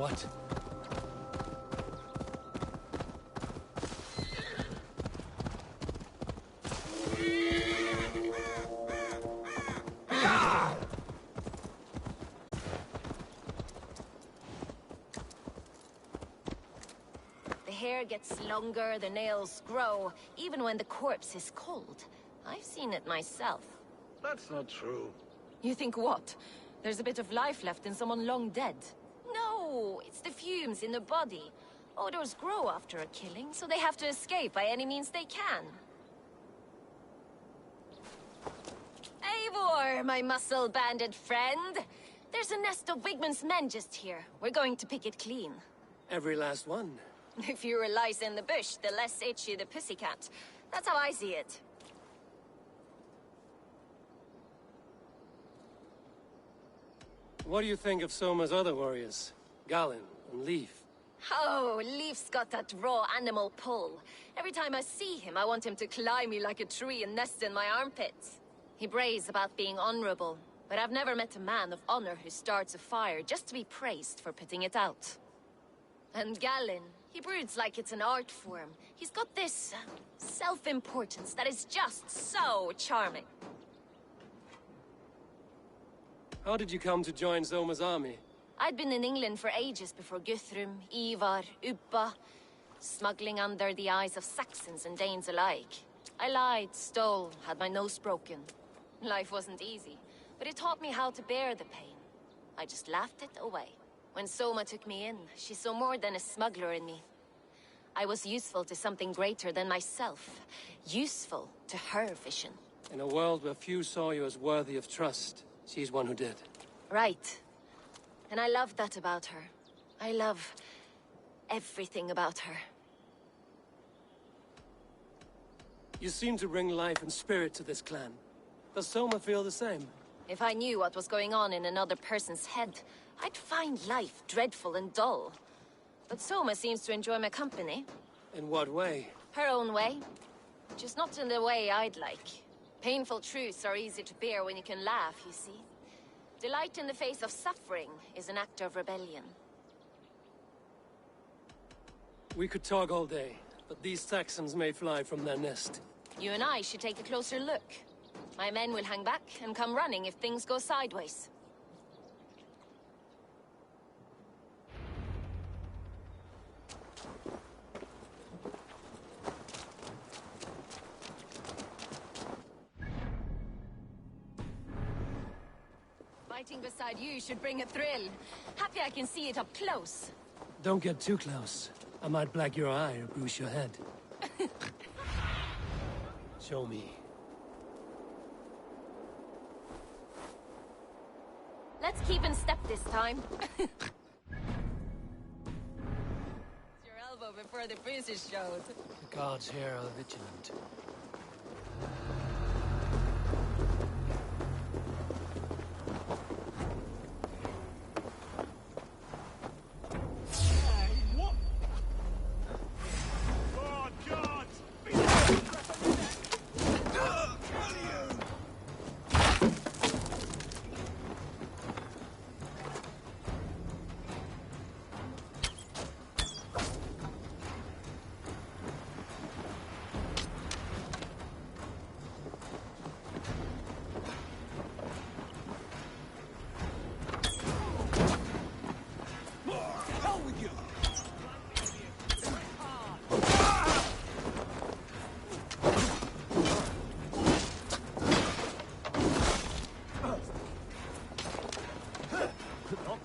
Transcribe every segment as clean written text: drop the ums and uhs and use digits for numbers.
What? The hair gets longer, the nails grow, even when the corpse is cold. I've seen it myself. That's not true. You think what? There's a bit of life left in someone long dead? No, it's the fumes in the body. Odors grow after a killing, so they have to escape by any means they can. Eivor, my muscle-banded friend. There's a nest of Wigman's men just here. We're going to pick it clean. Every last one. The fewer lice in the bush, the less itchy the pussycat. That's how I see it. What do you think of Soma's other warriors? Galen and Leaf? Oh, Leaf's got that raw animal pull. Every time I see him, I want him to climb me like a tree and nest in my armpits. He brays about being honorable, but I've never met a man of honor who starts a fire just to be praised for putting it out. And Galen, he broods like it's an art form. He's got this self-importance that is just so charming. How did you come to join Soma's army? I'd been in England for ages before Guthrum, Ivar, Uppa, smuggling under the eyes of Saxons and Danes alike. I lied, stole, had my nose broken. Life wasn't easy, but it taught me how to bear the pain. I just laughed it away. When Soma took me in, she saw more than a smuggler in me. I was useful to something greater than myself. Useful to her vision. In a world where few saw you as worthy of trust, she's one who did. Right. And I love that about her. I love everything about her. You seem to bring life and spirit to this clan. Does Soma feel the same? If I knew what was going on in another person's head, I'd find life dreadful and dull. But Soma seems to enjoy my company. In what way? Her own way. Just not in the way I'd like. Painful truths are easy to bear when you can laugh, you see. Delight in the face of suffering is an act of rebellion. We could talk all day, but these Saxons may fly from their nest. You and I should take a closer look. My men will hang back and come running if things go sideways. Fighting beside you should bring a thrill. Happy I can see it up close. Don't get too close. I might black your eye or bruise your head. Show me. Let's keep in step this time. It's your elbow before the bruises showed. The guards here are vigilant.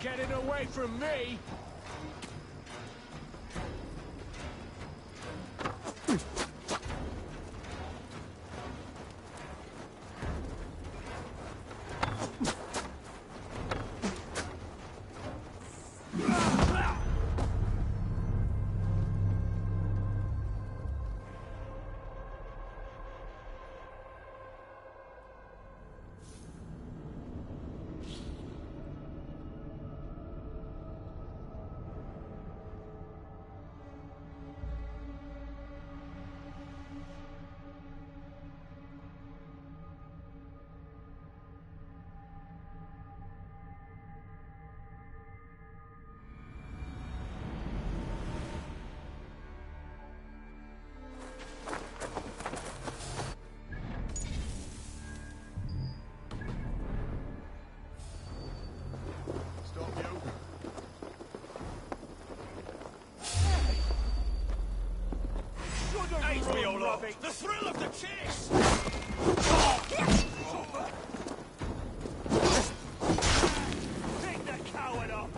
Getting away from me! street. The thrill of the chase! Take the coward up!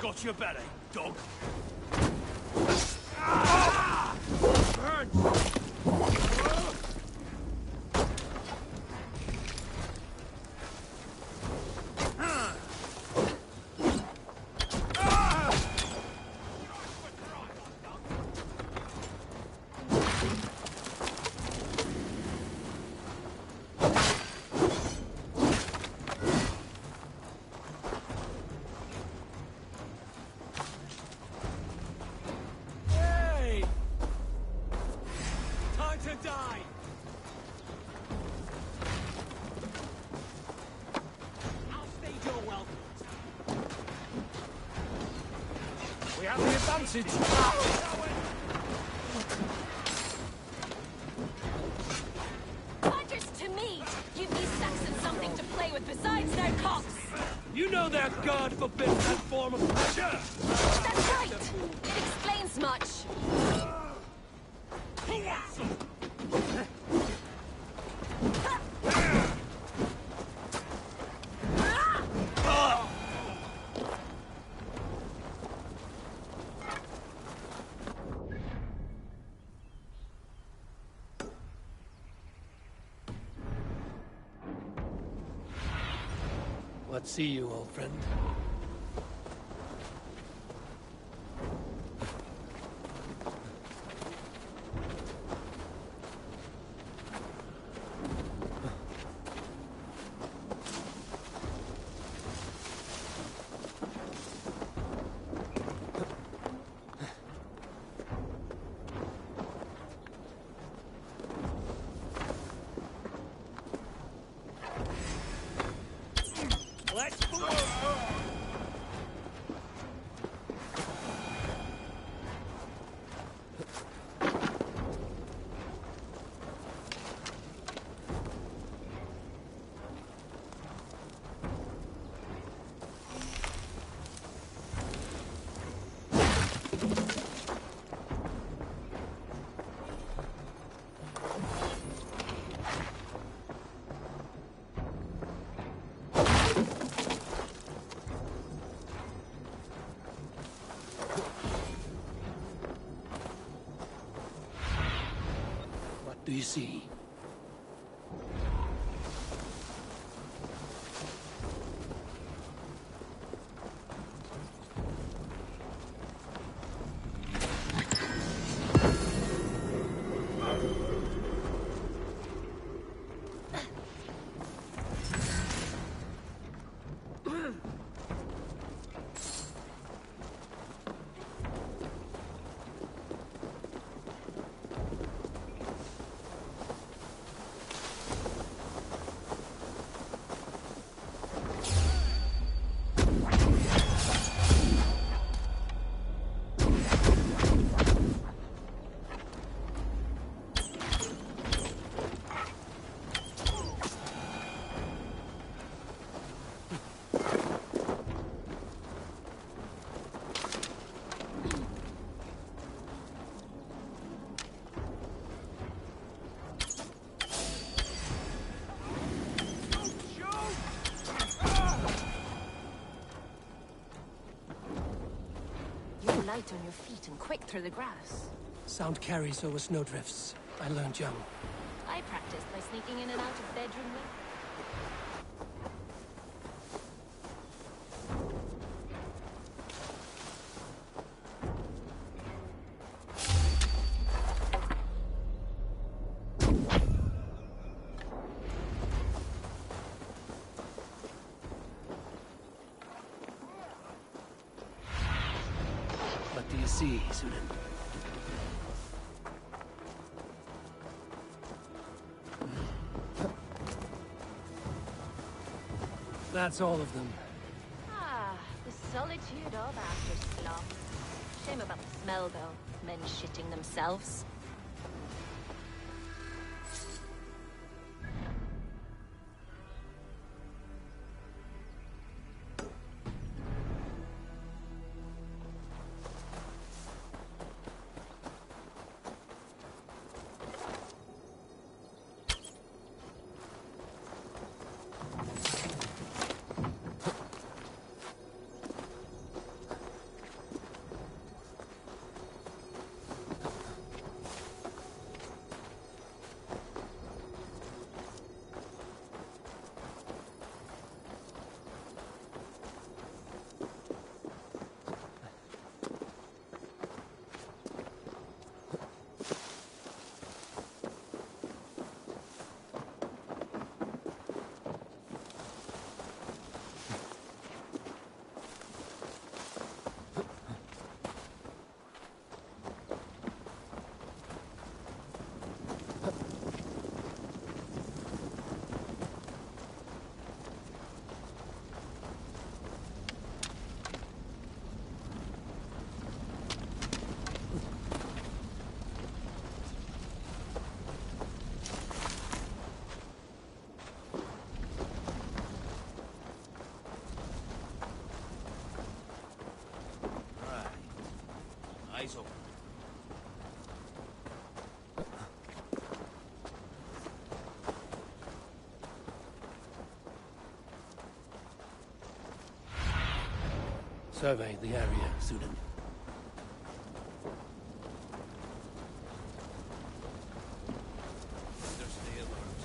Got your belly, dog. Burn! We have the advantage. Matters to me. Give these Saxons something to play with besides their cocks. You know that God forbids that form of pleasure! That's right. It explains much. What see you, old friend? Let's move! What do you see? light on your feet and quick through the grass. Sound carries over snowdrifts. I learned young. I practiced by sneaking in and out of bedroom windows. What do you see, Sudan? That's all of them. Ah, the solitude of after slop. Shame about the smell, though. Men shitting themselves. Eyes open. Survey the area, Sudan. There's the alarms.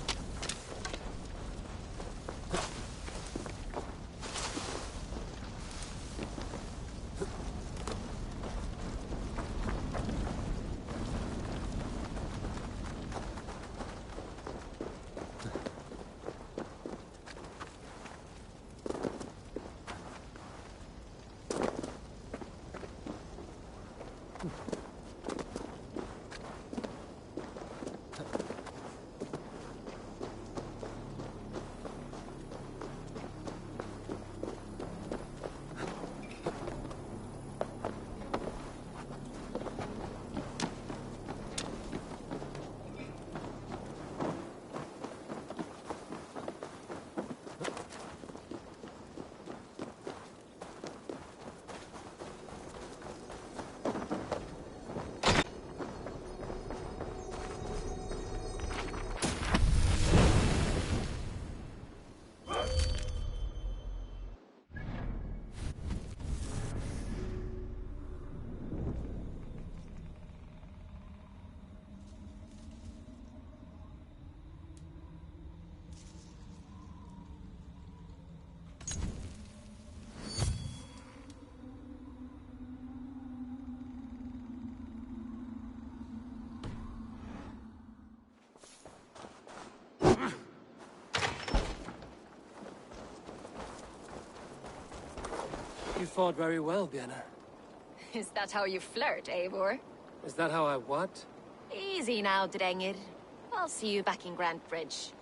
You fought very well, Vienna. Is that how you flirt, Eivor? Is that how I what? Easy now, Drengir. I'll see you back in Grand Bridge.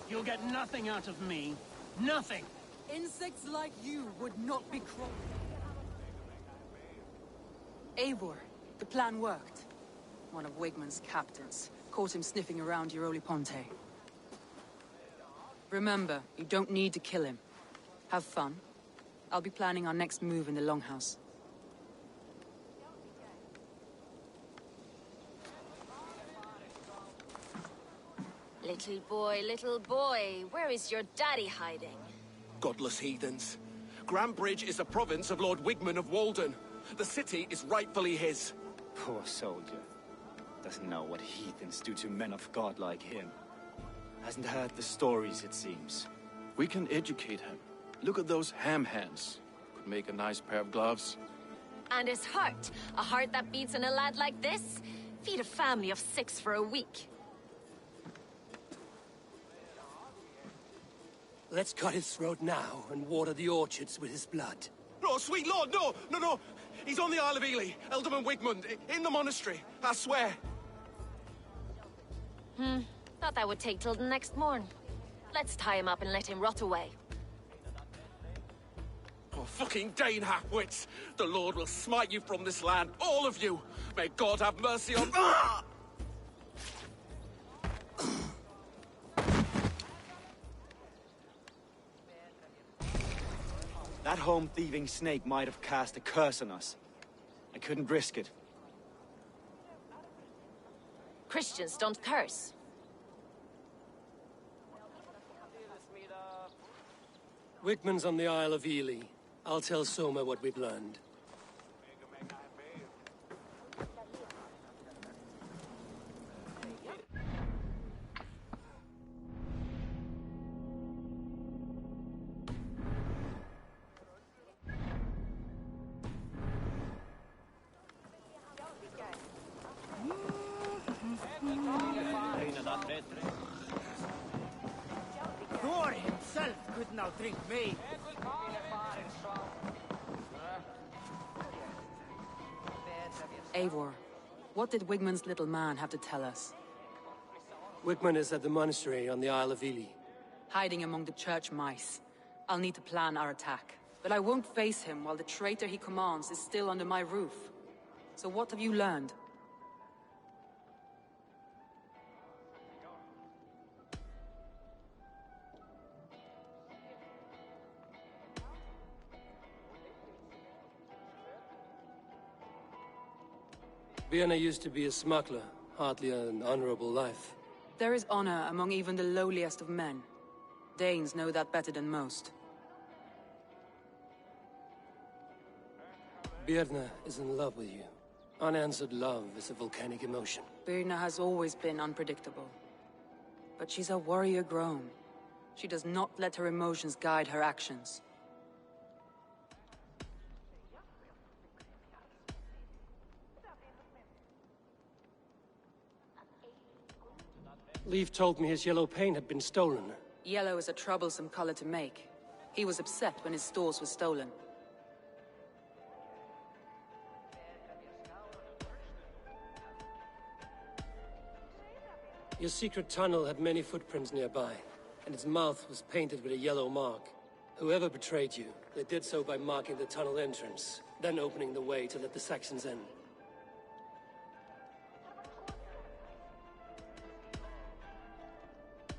You'll get nothing out of me. Nothing! Insects like you would not be crawling. Eivor, the plan worked. One of Wigmund's captains caught him sniffing around Euroli Ponte. Remember, you don't need to kill him. Have fun. I'll be planning our next move in the Longhouse. Little boy, where is your daddy hiding? Godless heathens. Grambridge is a province of Lord Wigmund of Walden. The city is rightfully his. Poor soldier. Doesn't know what heathens do to men of God like him. Hasn't heard the stories, it seems. We can educate him. Look at those ham hands. Could make a nice pair of gloves. And his heart. A heart that beats in a lad like this? Feed a family of 6 for a week. Let's cut his throat now and water the orchards with his blood. Oh, sweet lord, no, no, no. He's on the Isle of Ely, Ealdorman Wigmund, in the monastery, I swear. Thought that would take till the next morn. Let's tie him up and let him rot away. Oh, fucking Dane half-wits. The Lord will smite you from this land, all of you. May God have mercy on... Ah! That home-thieving snake might have cast a curse on us. I couldn't risk it. Christians don't curse. Wigmund's on the Isle of Ely. I'll tell Soma what we've learned. Thor himself could now drink me. Eivor, what did Wigmund's little man have to tell us? Wigmund is at the monastery on the Isle of Ely. Hiding among the church mice. I'll need to plan our attack. But I won't face him while the traitor he commands is still under my roof. So what have you learned? Vienna used to be a smuggler, hardly an honorable life. There is honor among even the lowliest of men. Danes know that better than most. Birna is in love with you. Unanswered love is a volcanic emotion. Birna has always been unpredictable. But she's a warrior grown. She does not let her emotions guide her actions. Leif told me his yellow paint had been stolen. Yellow is a troublesome color to make. He was upset when his stores were stolen. Your secret tunnel had many footprints nearby, and its mouth was painted with a yellow mark. Whoever betrayed you, they did so by marking the tunnel entrance, then opening the way to let the Saxons in.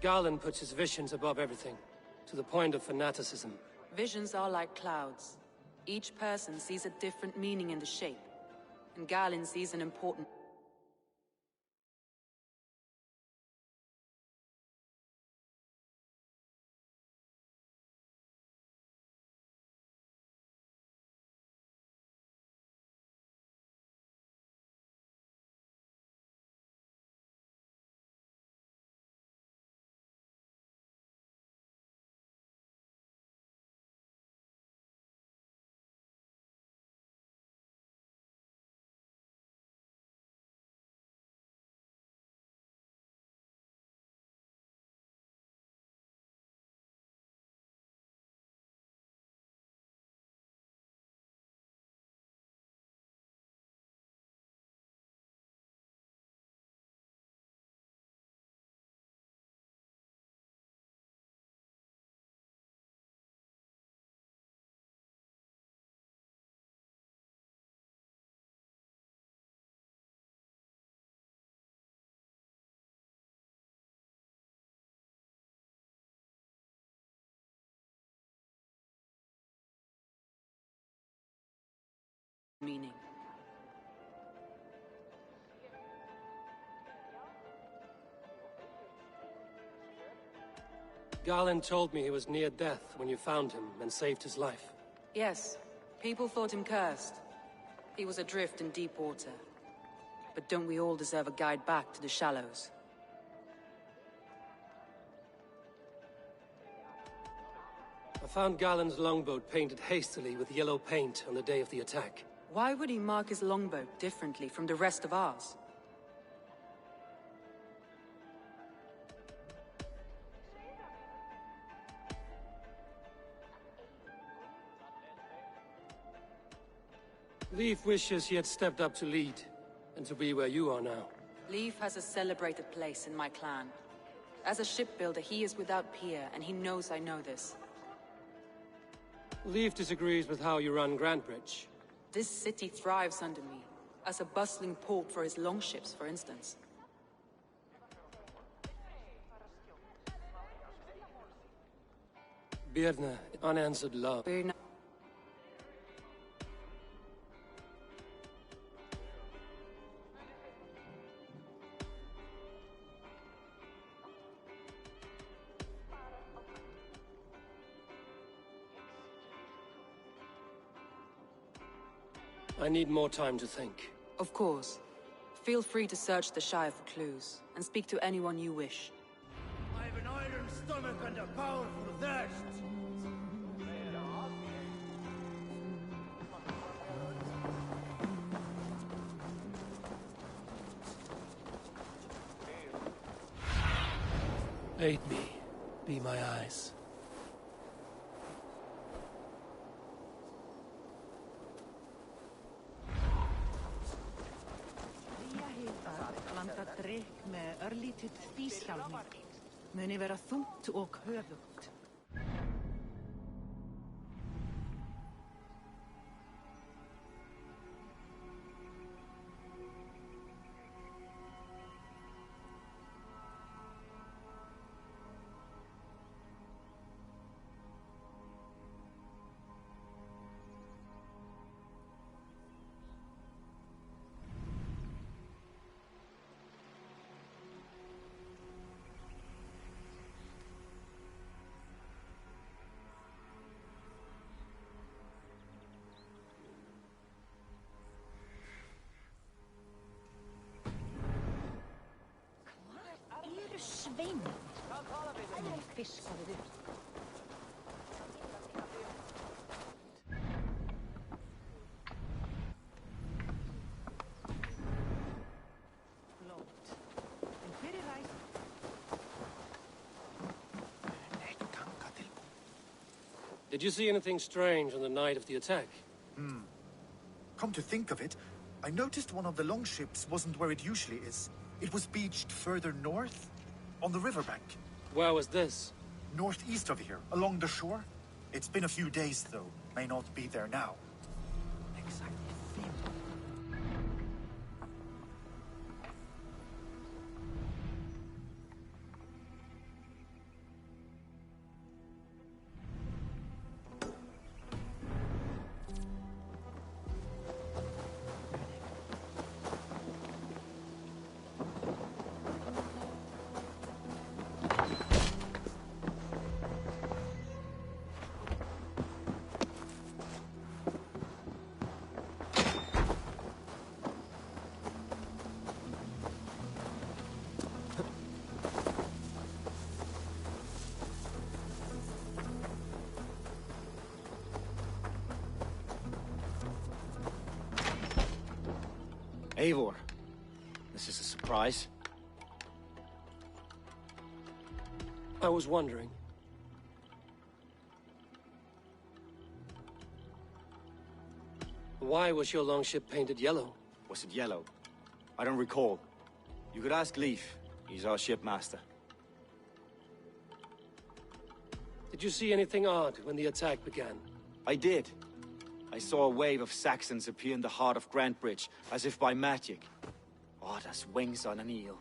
Garland puts his visions above everything, to the point of fanaticism. Visions are like clouds. Each person sees a different meaning in the shape, and Garland sees an important... meaning. Garland told me he was near death when you found him and saved his life. Yes, people thought him cursed. He was adrift in deep water. But don't we all deserve a guide back to the shallows? I found Garland's longboat painted hastily with yellow paint on the day of the attack. Why would he mark his longboat differently from the rest of ours? Leif wishes he had stepped up to lead, and to be where you are now. Leif has a celebrated place in my clan. As a shipbuilder, he is without peer, and he knows I know this. Leif disagrees with how you run Grantbridge. This city thrives under me, as a bustling port for his longships, for instance. Birna, unanswered love. I need more time to think. Of course. Feel free to search the Shire for clues, and speak to anyone you wish. I have an iron stomach and a powerful thirst. Aid me. Be my eyes. Drykk með örlítið díshjálmi. Muni vera þungt og höfugt. Svein. Hann fiskaði upp. Flott. En hver reis? Did you see anything strange on the night of the attack? Come to think of it, I noticed one of the longships wasn't where it usually is. It was beached further north, on the riverbank. Where was this? Northeast of here, along the shore. It's been a few days, though. May not be there now. Exactly. Eivor, this is a surprise. I was wondering. Why was your longship painted yellow? Was it yellow? I don't recall. You could ask Leif. He's our shipmaster. Did you see anything odd when the attack began? I did. I saw a wave of Saxons appear in the heart of Grantbridge, as if by magic. Odd as wings on an eel.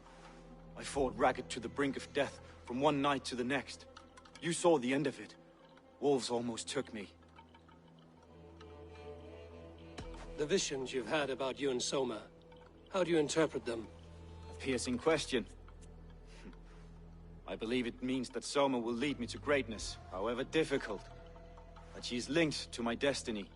I fought ragged to the brink of death from one night to the next. You saw the end of it. Wolves almost took me. The visions you've had about you and Soma, how do you interpret them? A piercing question. I believe it means that Soma will lead me to greatness, however difficult. That she is linked to my destiny.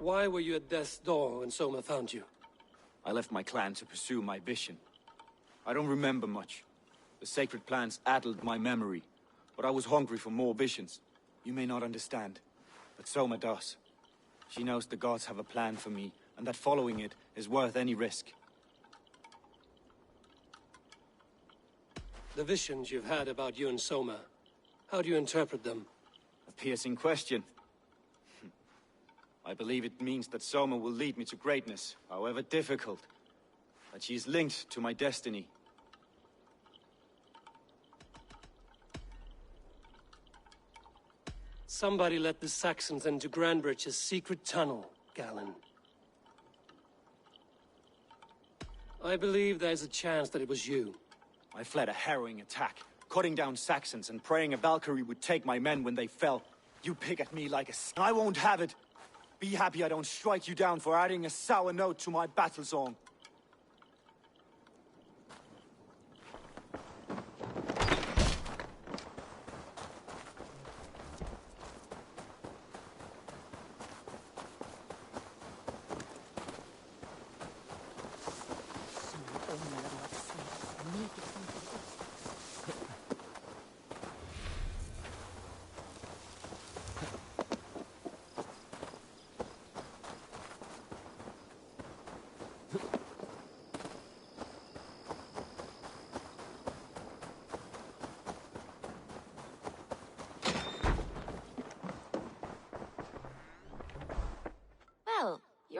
Why were you at death's door when Soma found you? I left my clan to pursue my vision. I don't remember much. The sacred plants addled my memory, but I was hungry for more visions. You may not understand, but Soma does. She knows the gods have a plan for me, and that following it is worth any risk. The visions you've had about you and Soma, how do you interpret them? A piercing question. I believe it means that Soma will lead me to greatness, however difficult. That she is linked to my destiny. Somebody let the Saxons into Grantbridge's secret tunnel, Galen. I believe there's a chance that it was you. I fled a harrowing attack, cutting down Saxons and praying a Valkyrie would take my men when they fell. You pick at me like a I won't have it! Be happy I don't strike you down for adding a sour note to my battle song.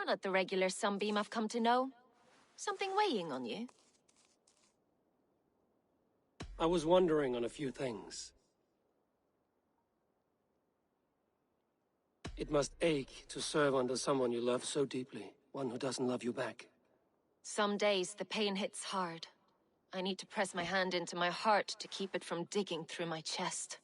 You're not the regular sunbeam I've come to know. Something weighing on you? I was wondering on a few things. It must ache to serve under someone you love so deeply, one who doesn't love you back. Some days the pain hits hard. I need to press my hand into my heart to keep it from digging through my chest.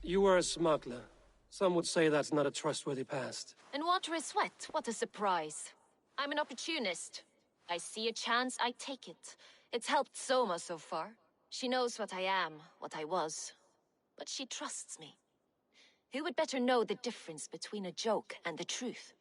You were a smuggler. Some would say that's not a trustworthy past. And water is wet, what a surprise. I'm an opportunist. I see a chance, I take it. It's helped Soma so far. She knows what I am, what I was. But she trusts me. Who would better know the difference between a joke and the truth?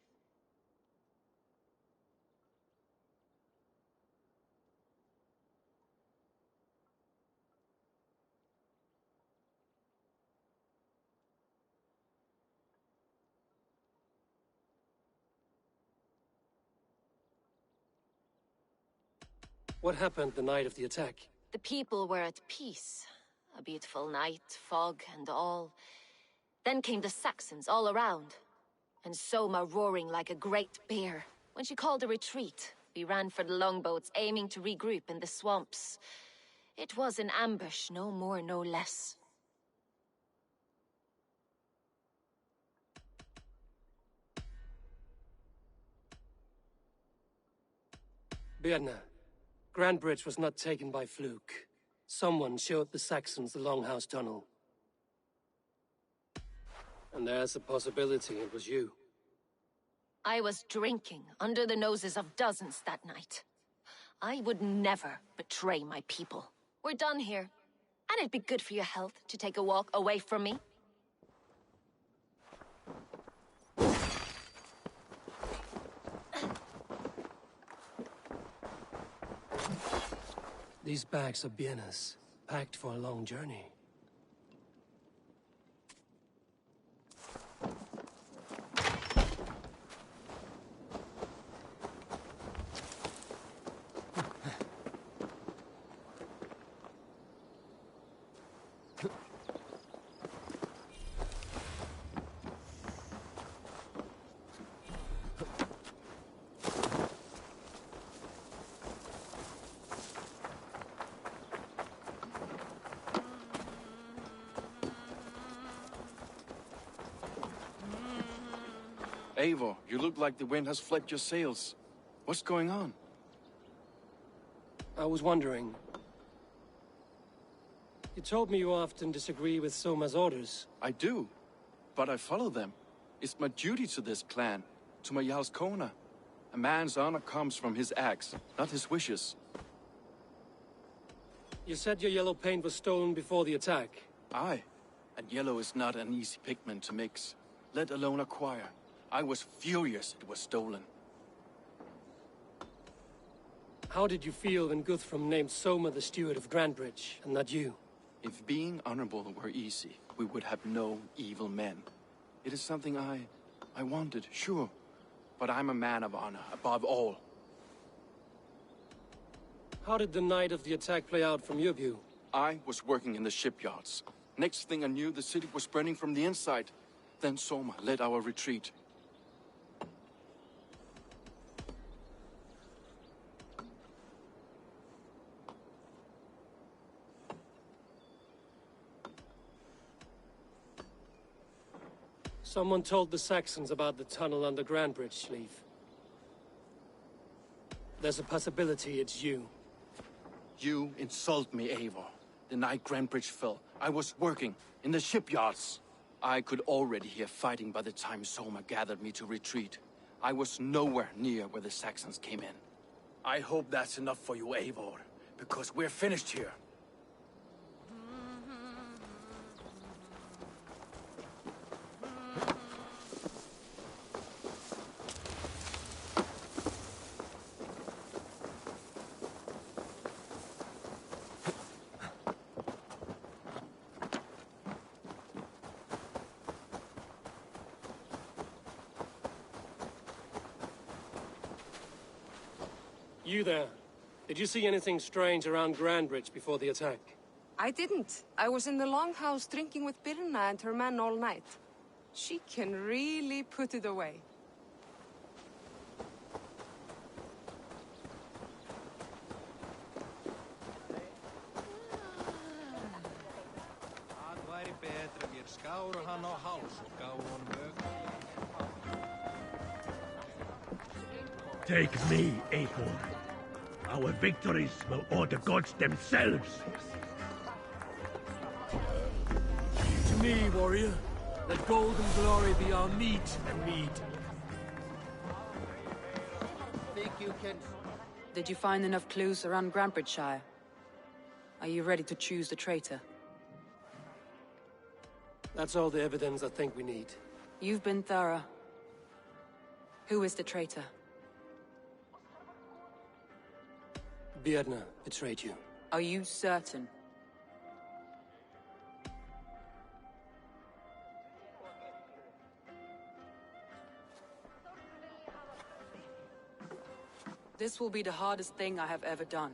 What happened the night of the attack? The people were at peace. A beautiful night, fog and all. Then came the Saxons all around. And Soma roaring like a great bear. When she called a retreat, we ran for the longboats, aiming to regroup in the swamps. It was an ambush, no more, no less. Birna, Grand Bridge was not taken by fluke. Someone showed the Saxons the Longhouse Tunnel. And there's a possibility it was you. I was drinking under the noses of dozens that night. I would never betray my people. We're done here. And it'd be good for your health to take a walk away from me. These bags are Birna's, packed for a long journey. Eivor, you look like the wind has flecked your sails. What's going on? I was wondering. You told me you often disagree with Soma's orders. I do, but I follow them. It's my duty to this clan, to my Jarl's Kona. A man's honor comes from his acts, not his wishes. You said your yellow paint was stolen before the attack. Aye, and yellow is not an easy pigment to mix, let alone acquire. I was furious it was stolen. How did you feel when Guthrum named Soma the steward of Grandbridge, and not you? If being honorable were easy, we would have no evil men. It is something I wanted, sure. But I'm a man of honor, above all. How did the night of the attack play out from your view? I was working in the shipyards. Next thing I knew, the city was burning from the inside. Then Soma led our retreat. Someone told the Saxons about the tunnel under Grandbridge, Leaf. There's a possibility it's you. You insult me, Eivor. The night Grandbridge fell, I was working in the shipyards. I could already hear fighting by the time Soma gathered me to retreat. I was nowhere near where the Saxons came in. I hope that's enough for you, Eivor, because we're finished here. You there. Did you see anything strange around Grandbridge before the attack? I didn't. I was in the longhouse drinking with Birna and her men all night. She can really put it away. hann á háls og gá honum Take me, Eivor. Our victories will awe the gods themselves. To me, warrior. Let gold and glory be our meat and mead. Think you can... Did you find enough clues around Grantbridgeshire? Are you ready to choose the traitor? That's all the evidence I think we need. You've been thorough. Who is the traitor? Björna betrayed you. Are you certain? This will be the hardest thing I have ever done.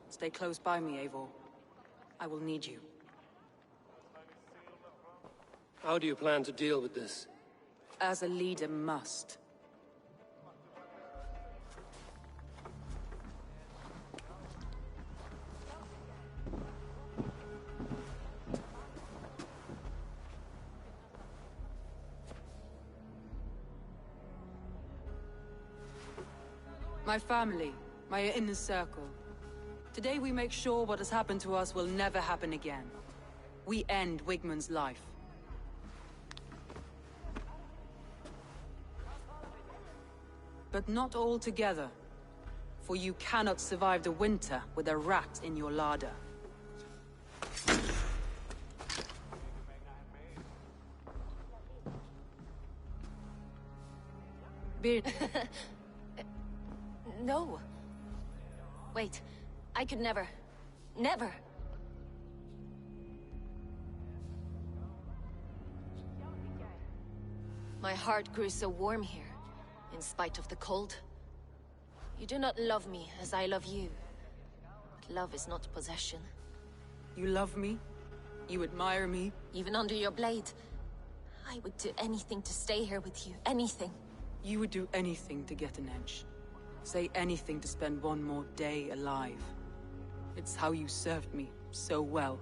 Stay close by me, Eivor. I will need you. How do you plan to deal with this? As a leader must. My family, my inner circle. Today we make sure what has happened to us will never happen again. We end Wigmund's life. But not all together. For you cannot survive the winter with a rat in your larder. Beard. No. Wait. I could never. Never. My heart grew so warm here, in spite of the cold. You do not love me as I love you. But love is not possession. You love me? You admire me? Even under your blade. I would do anything to stay here with you. Anything. You would do anything to get an edge. Say anything to spend one more day alive. It's how you served me so well.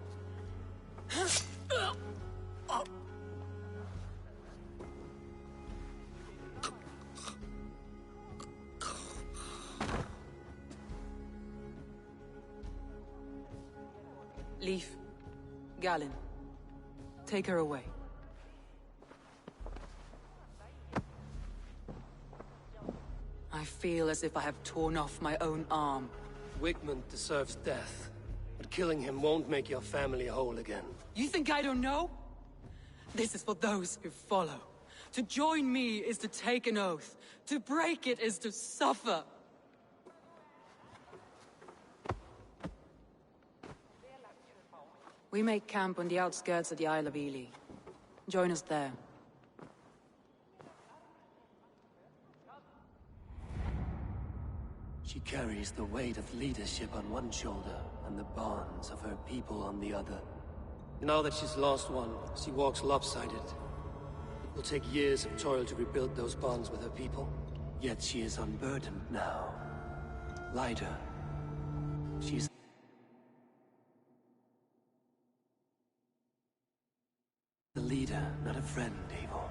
Leaf, Galen, take her away. I feel as if I have torn off my own arm. Wigmund deserves death, but killing him won't make your family whole again. You think I don't know? This is for those who follow. To join me is to take an oath. To break it is to suffer. We make camp on the outskirts of the Isle of Ely. Join us there. She carries the weight of leadership on one shoulder and the bonds of her people on the other. Now that she's lost one, she walks lopsided. It will take years of toil to rebuild those bonds with her people. Yet she is unburdened now. Lighter. She's a leader, not a friend, Eivor.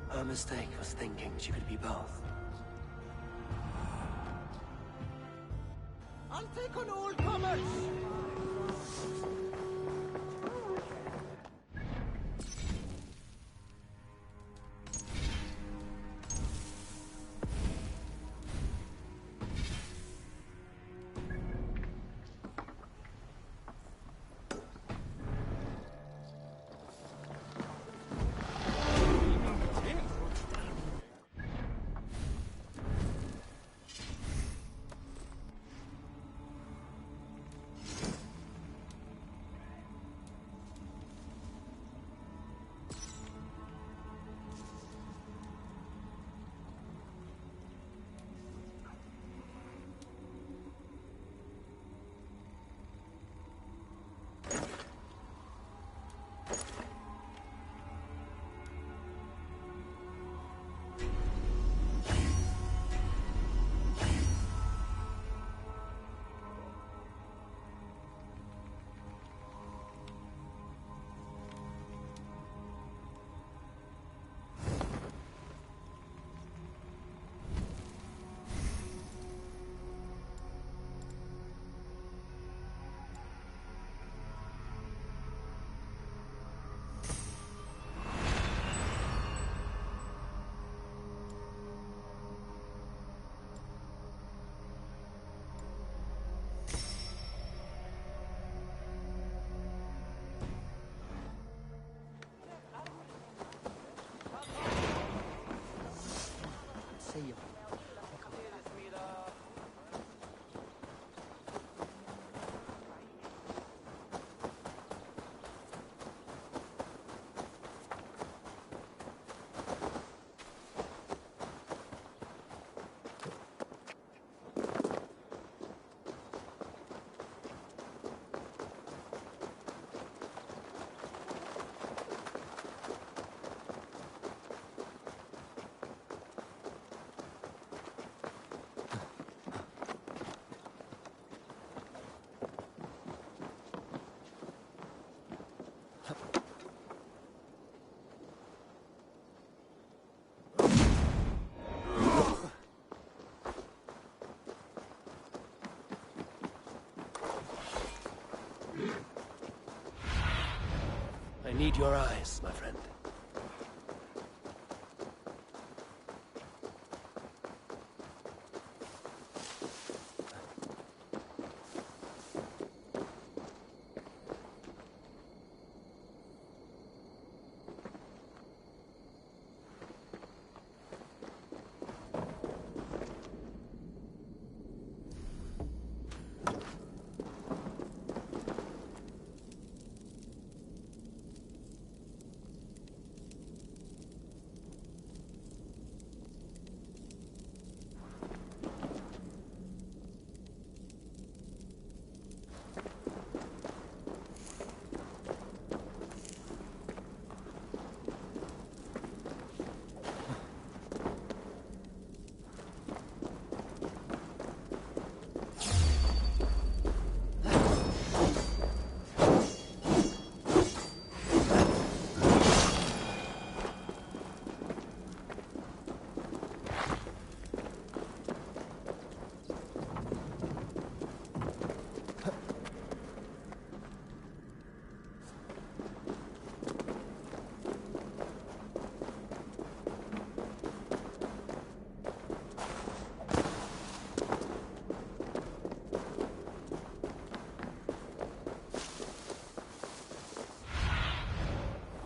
Her mistake was thinking she could be both. I'll take on all comers! need your eyes, my friend.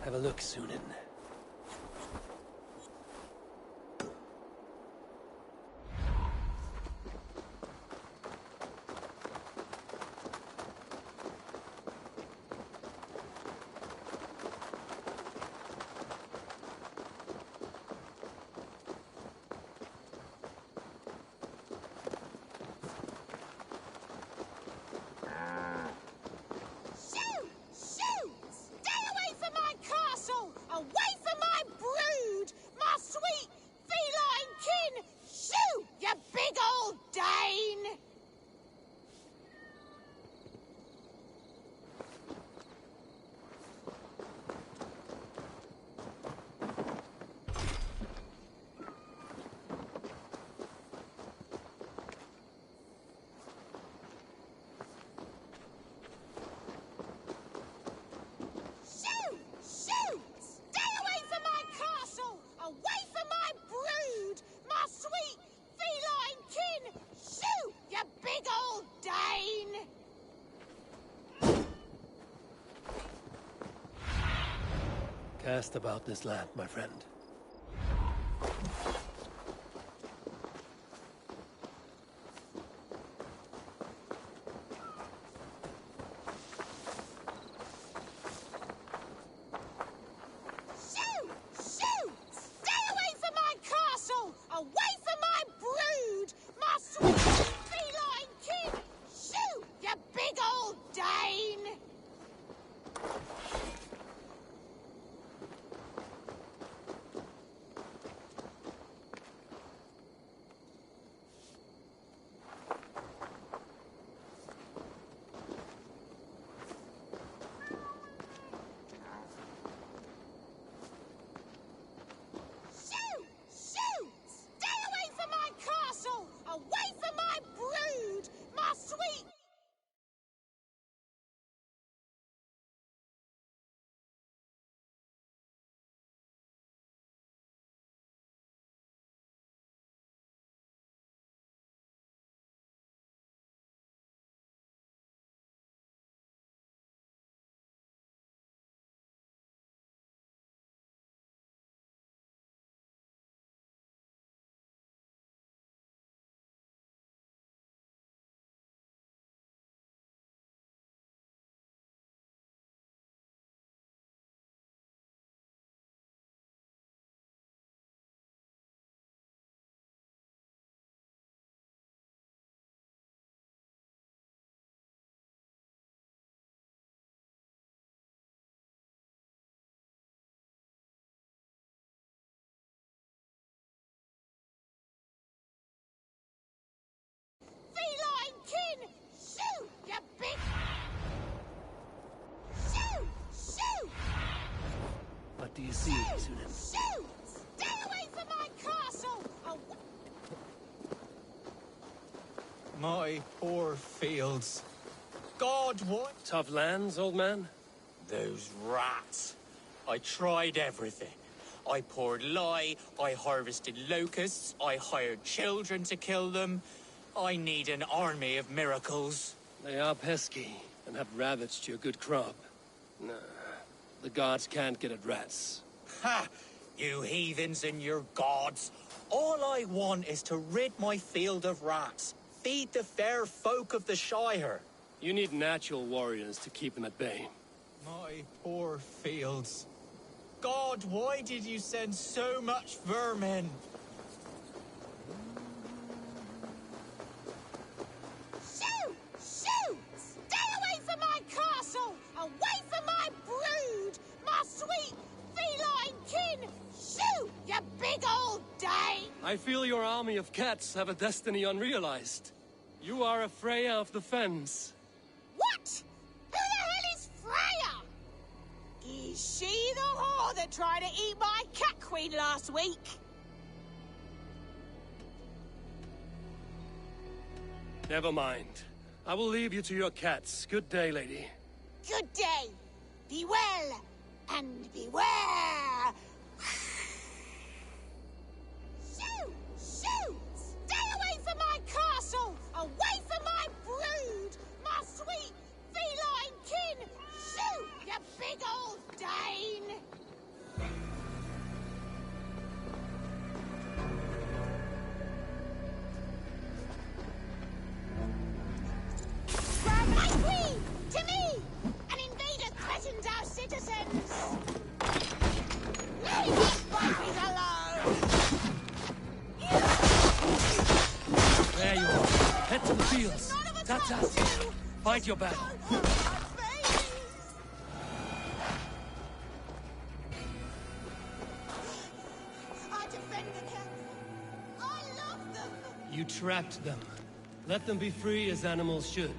Have a look, Sunan. Cast about this land, my friend. What do you see, Sunan? Stay away from my castle! My poor fields. God, what? Tough lands, old man? Those rats. I tried everything. I poured lye, I harvested locusts, I hired children to kill them. I need an army of miracles. They are pesky, and have ravaged your good crop. Nah, the gods can't get at rats. Ha! You heathens and your gods. All I want is to rid my field of rats. Feed the fair folk of the Shire. You need natural warriors to keep them at bay. My poor fields. God, why did you send so much vermin? Shoo! Shoo! Stay away from my castle! Away from my brood! My sweet feline kin! Shoo! You big old Dane! I feel your army of cats have a destiny unrealized. You are a Freya of the Fens. What? Who the hell is Freya? Is she the whore that tried to eat my cat queen last week? Never mind. I will leave you to your cats. Good day, lady. Good day. Be well, and beware! Shoo! Shoo! Stay away from my castle! Away from my brood! My sweet feline kin! Shoo! You big old Dane! My queen! To me! An invader threatens our citizens! Leave these puppies alone! There you are. Head to the fields. That's us. Fight your battle. I defend the cats. I love them. You trapped them. Let them be free as animals should.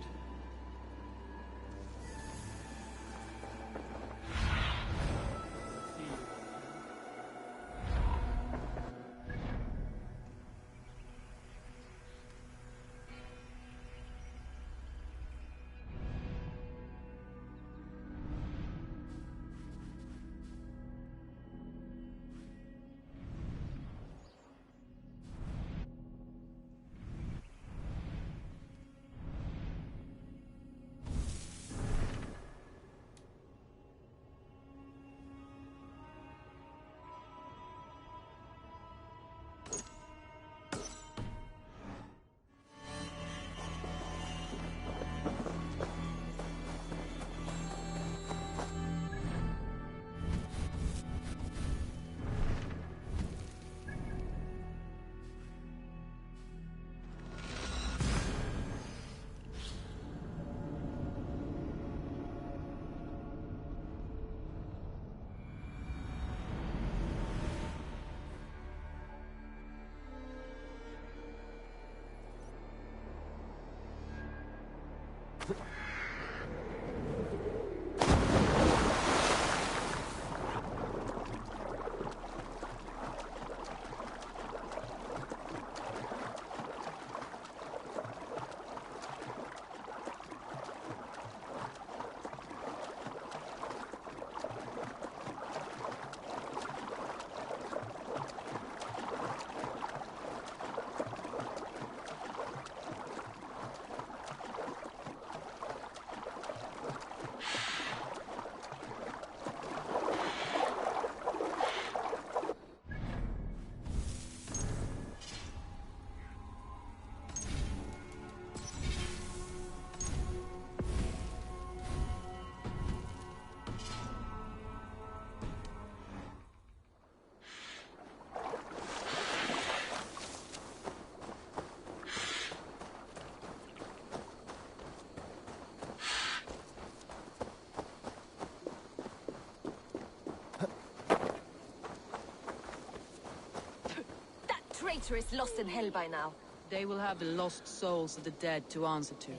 Traitor is lost in hell by now. They will have the lost souls of the dead to answer to.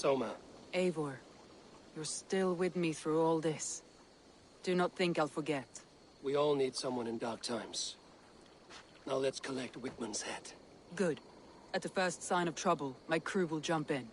Soma. Eivor, you're still with me through all this. Do not think I'll forget. We all need someone in dark times. Now let's collect Wickman's head. Good. At the first sign of trouble, my crew will jump in.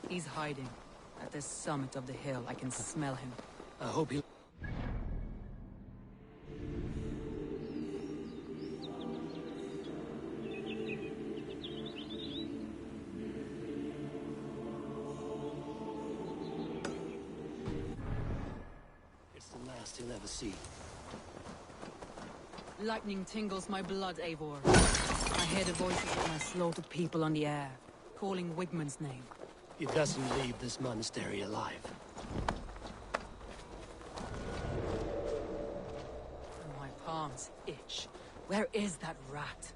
He's hiding. At the summit of the hill, I can smell him. I hope he... It's the last he'll ever see. Lightning tingles my blood, Eivor. I hear the voices of my slaughtered people on the air, calling Wigmund's name. He doesn't leave this monastery alive. My palms itch. Where is that rat?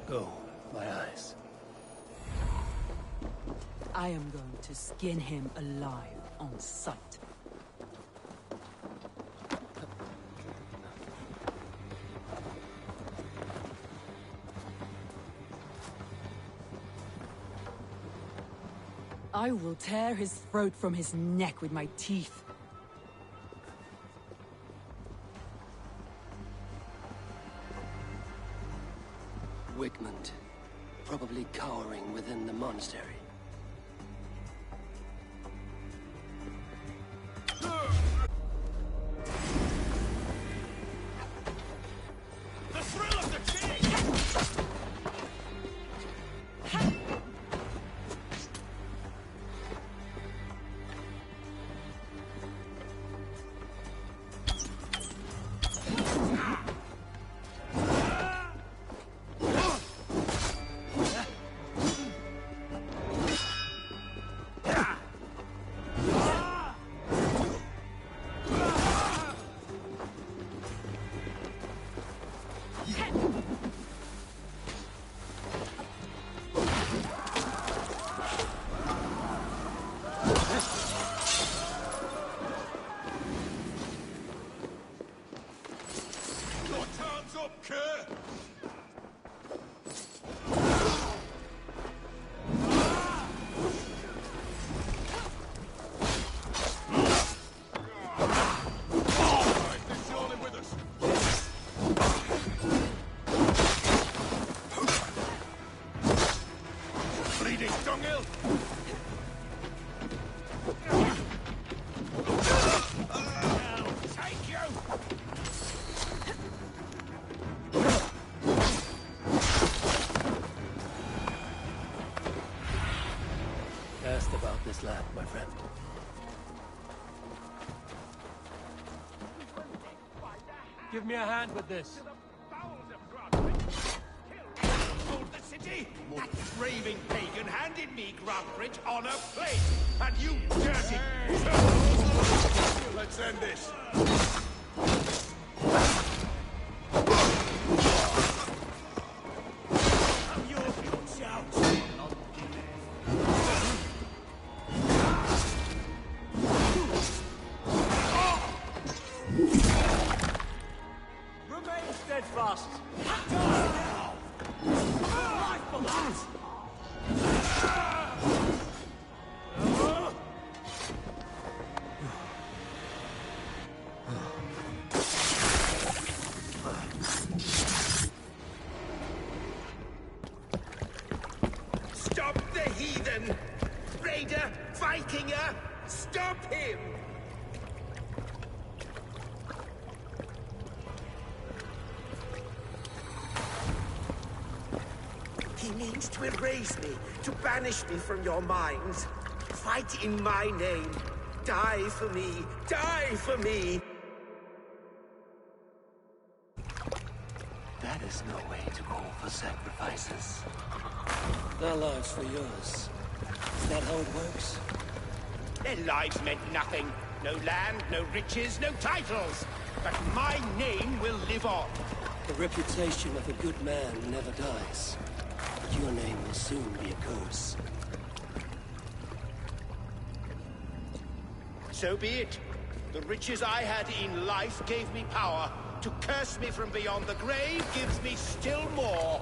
Go, my eyes. I am going to skin him alive on sight. I will tear his throat from his neck with my teeth. Wigmund, probably cowering within the monastery. The thrill of the chase! Asked about this land, my friend. Give me a hand with this. The city? That raving pagan handed me Grantbridge on a plate, and you dirty... Let's end this. Remain steadfast. Die now. Life for that. Listen! Raider, Vikinger, stop him! He means to erase me, to banish me from your minds. Fight in my name. Die for me. Die for me. That is no way to call for sacrifices. Their lives for yours. Is that how it works? Their lives meant nothing. No land, no riches, no titles. But my name will live on. The reputation of a good man never dies. But your name will soon be a curse. So be it. The riches I had in life gave me power. To curse me from beyond the grave gives me still more.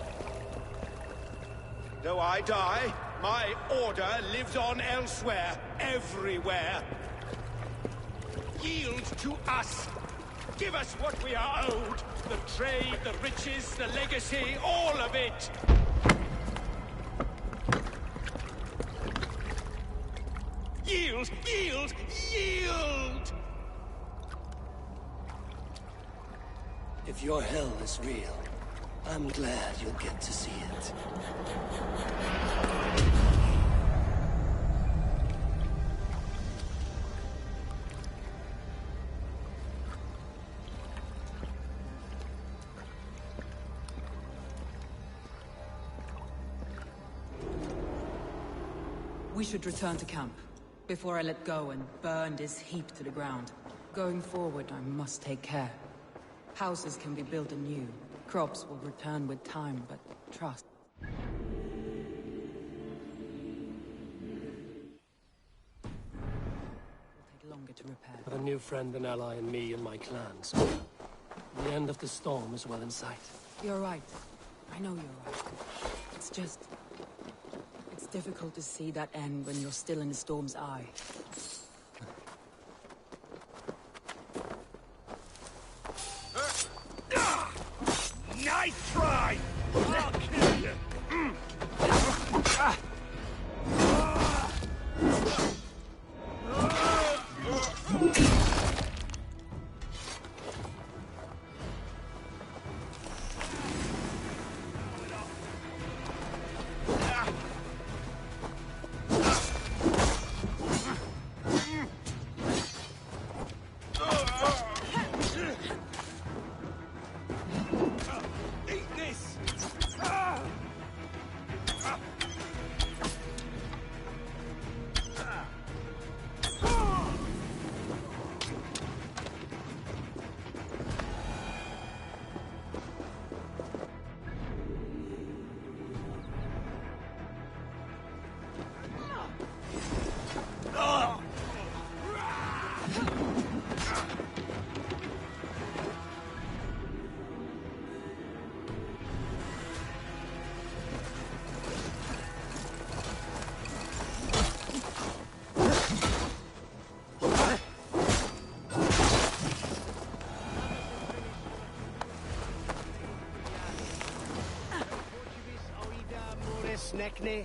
Though I die, my order lives on elsewhere, everywhere. Yield to us. Give us what we are owed. The trade, the riches, the legacy, all of it. Yield! Yield! Yield! If your hell is real, I'm glad you'll get to see it. We should return to camp, before I let go and burn this heap to the ground. Going forward, I must take care. Houses can be built anew. Crops will return with time, but trust. It will take longer to repair. A new friend and ally in me and my clans. The end of the storm is well in sight. You're right. I know you're right. It's just... it's difficult to see that end when you're still in the storm's eye. Nice try! I'll kill you! Necne,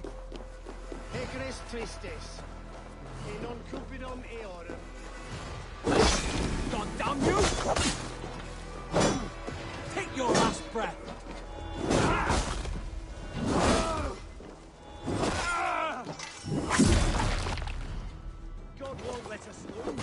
Hegres Tristis, e non cupidum eorum. God damn you! Take your last breath! God won't let us lose.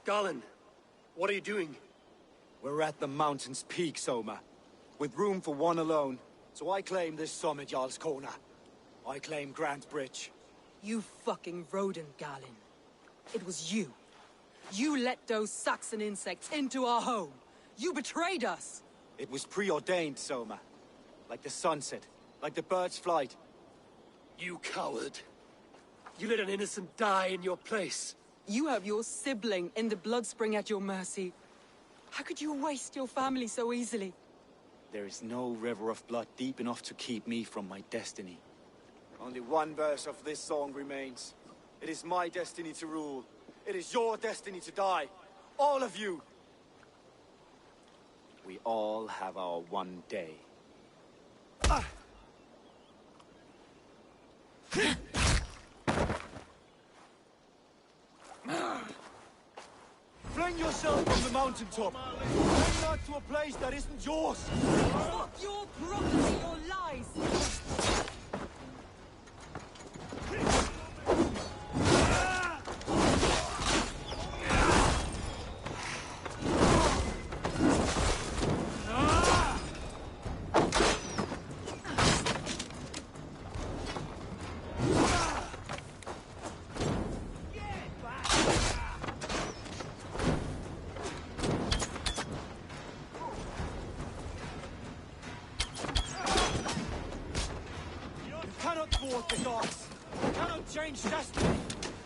Garland, what are you doing? We're at the mountain's peak, Soma. With room for one alone. So I claim this summit, Jarl's Corner. I claim Grant Bridge. You fucking rodent, Galen. It was you. You let those Saxon insects into our home. You betrayed us. It was preordained, Soma. Like the sunset, like the bird's flight. You coward. You let an innocent die in your place. You have your sibling in the Bloodspring at your mercy. How could you waste your family so easily? There is no river of blood deep enough to keep me from my destiny. Only one verse of this song remains. It is my destiny to rule. It is your destiny to die. All of you. We all have our one day. Fling yourself from the mountaintop! Fling not to a place that isn't yours! Fuck your prophecy, your lies!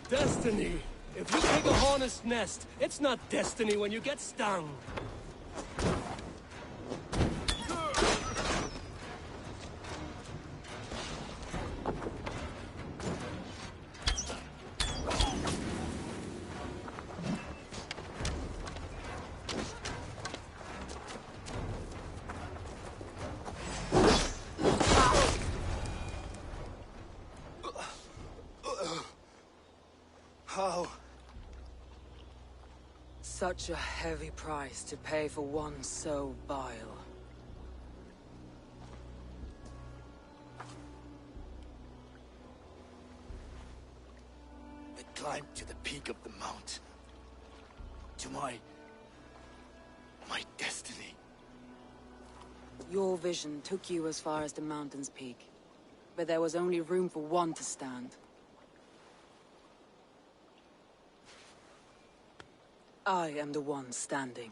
Destiny? If you take a hornet's nest, it's not destiny when you get stung. How? Such a heavy price to pay for one so vile. I climbed to the peak of the mountain. To my destiny. Your vision took you as far as the mountain's peak. But there was only room for one to stand. I am the one standing.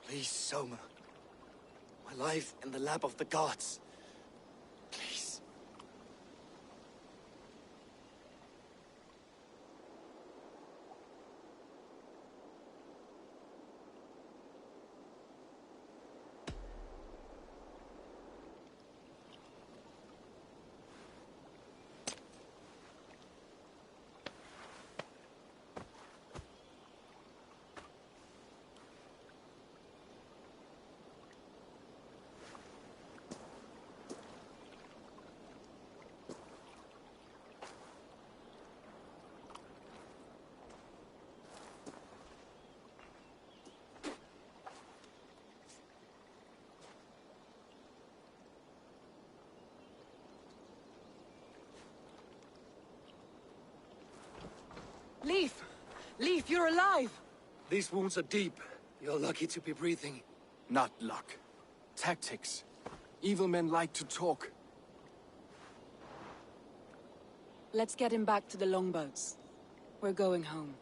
Please, Soma. My life in the lap of the gods. Please. Leaf! Leaf, you're alive! These wounds are deep. You're lucky to be breathing. Not luck. Tactics. Evil men like to talk. Let's get him back to the longboats. We're going home.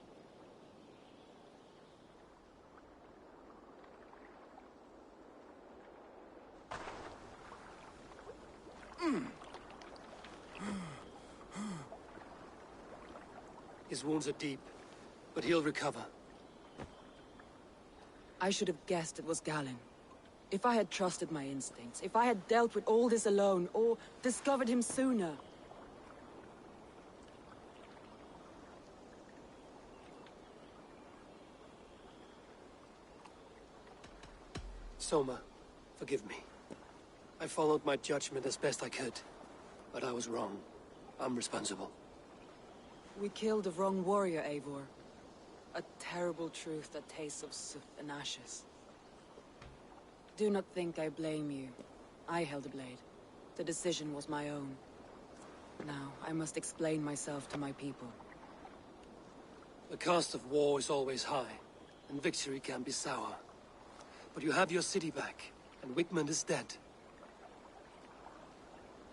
His wounds are deep, but he'll recover. I should have guessed it was Galen. If I had trusted my instincts, if I had dealt with all this alone, or discovered him sooner. Soma, forgive me. I followed my judgment as best I could, but I was wrong. I'm responsible. We killed the wrong warrior, Eivor. A terrible truth that tastes of soot and ashes. Do not think I blame you. I held the blade. The decision was my own. Now, I must explain myself to my people. The cost of war is always high, and victory can be sour. But you have your city back, and Wigmund is dead.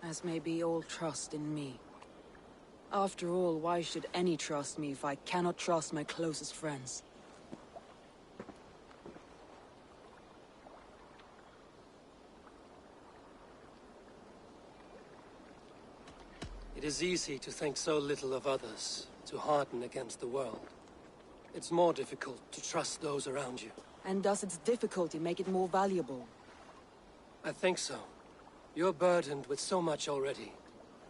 As may be all trust in me. After all, why should any trust me if I cannot trust my closest friends? It is easy to think so little of others, to harden against the world. It's more difficult to trust those around you. And does its difficulty make it more valuable? I think so. You're burdened with so much already.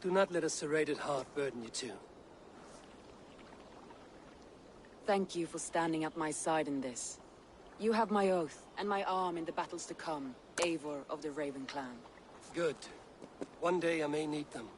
Do not let a serrated heart burden you too. Thank you for standing at my side in this. You have my oath, and my arm in the battles to come, Eivor of the Raven clan. Good. One day I may need them.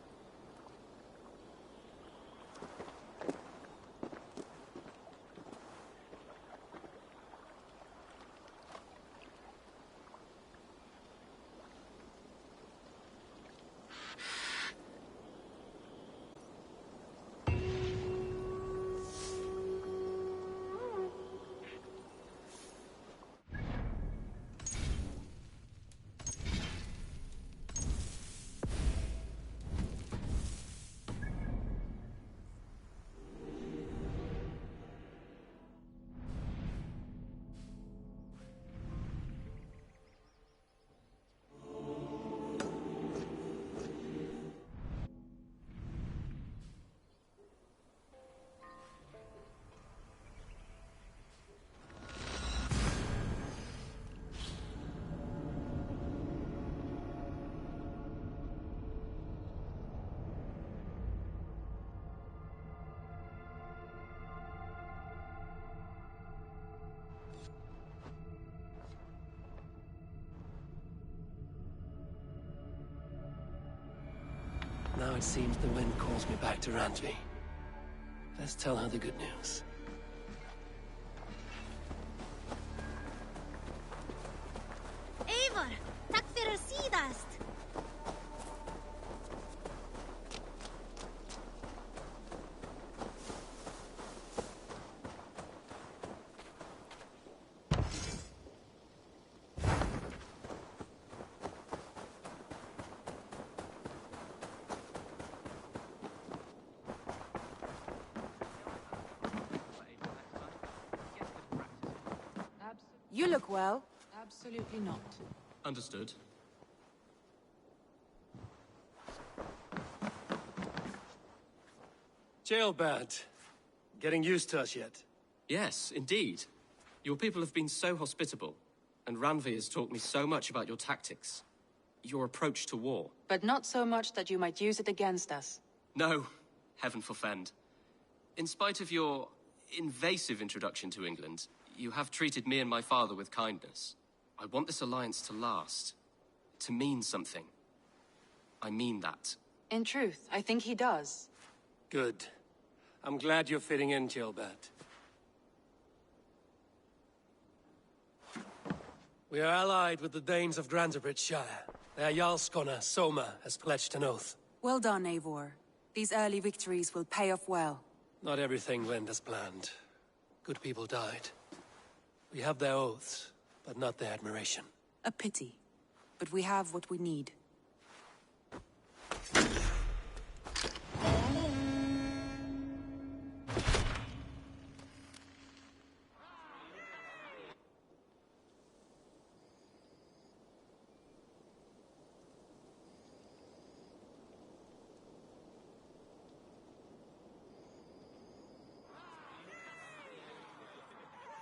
Now it seems the wind calls me back to Randvi. Let's tell her the good news. Eivor, tack för sidast. You look well. Absolutely not. Understood. Jailbird. Getting used to us yet? Yes, indeed. Your people have been so hospitable, and Randvi has taught me so much about your tactics. Your approach to war. But not so much that you might use it against us. No, heaven forfend. In spite of your invasive introduction to England, you have treated me and my father with kindness. I want this alliance to last. To mean something. I mean that. In truth, I think he does. Good. I'm glad you're fitting in, Jailbird. We are allied with the Danes of Grantebridgeshire. Their Jarlskona, Soma, has pledged an oath. Well done, Eivor. These early victories will pay off well. Not everything went as planned. Good people died. We have their oaths, but not their admiration. A pity. But we have what we need.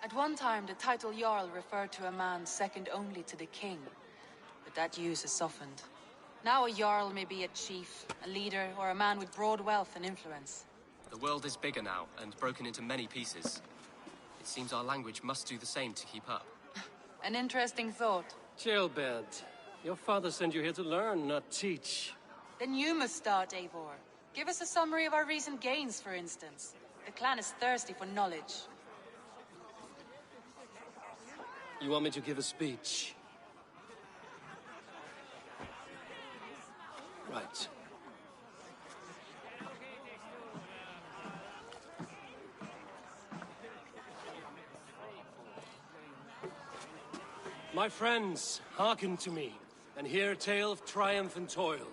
At one time, the title Jarl referred to a man second only to the king. But that use has softened. Now a Jarl may be a chief, a leader, or a man with broad wealth and influence. The world is bigger now, and broken into many pieces. It seems our language must do the same to keep up. An interesting thought. Jailbird, your father sent you here to learn, not teach. Then you must start, Eivor. Give us a summary of our recent gains, for instance. The clan is thirsty for knowledge. You want me to give a speech? Right. My friends, hearken to me, and hear a tale of triumph and toil.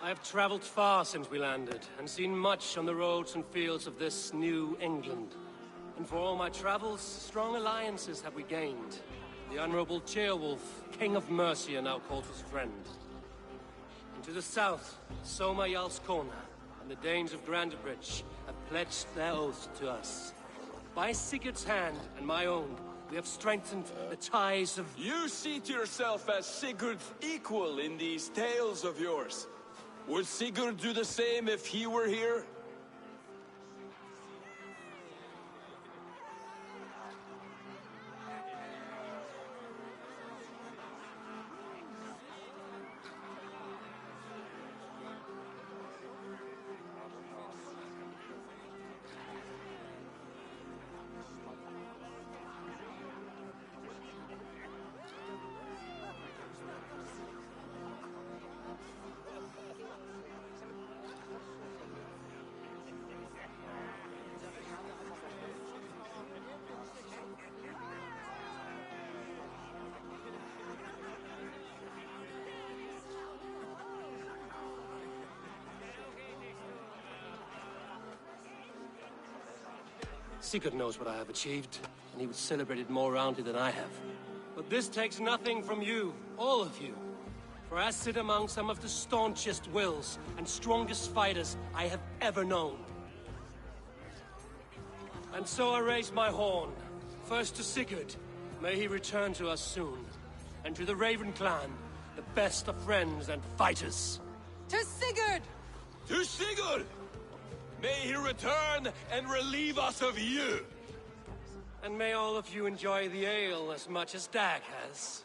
I have traveled far since we landed, and seen much on the roads and fields of this new England. And for all my travels, strong alliances have we gained. The Honorable Ceolwulf, King of Mercia, now calls his friend. And to the south, Soma Jarlskona, and the Danes of Grandebridge have pledged their oath to us. By Sigurd's hand, and my own, we have strengthened the ties of... You see to yourself as Sigurd's equal in these tales of yours. Would Sigurd do the same if he were here? Sigurd knows what I have achieved, and he would celebrate it more roundly than I have. But this takes nothing from you, all of you. For I sit among some of the staunchest wills and strongest fighters I have ever known. And so I raise my horn, first to Sigurd, may he return to us soon, and to the Raven clan, the best of friends and fighters. To Sigurd! To Sigurd! May he return and relieve us of you! And may all of you enjoy the ale as much as Dag has.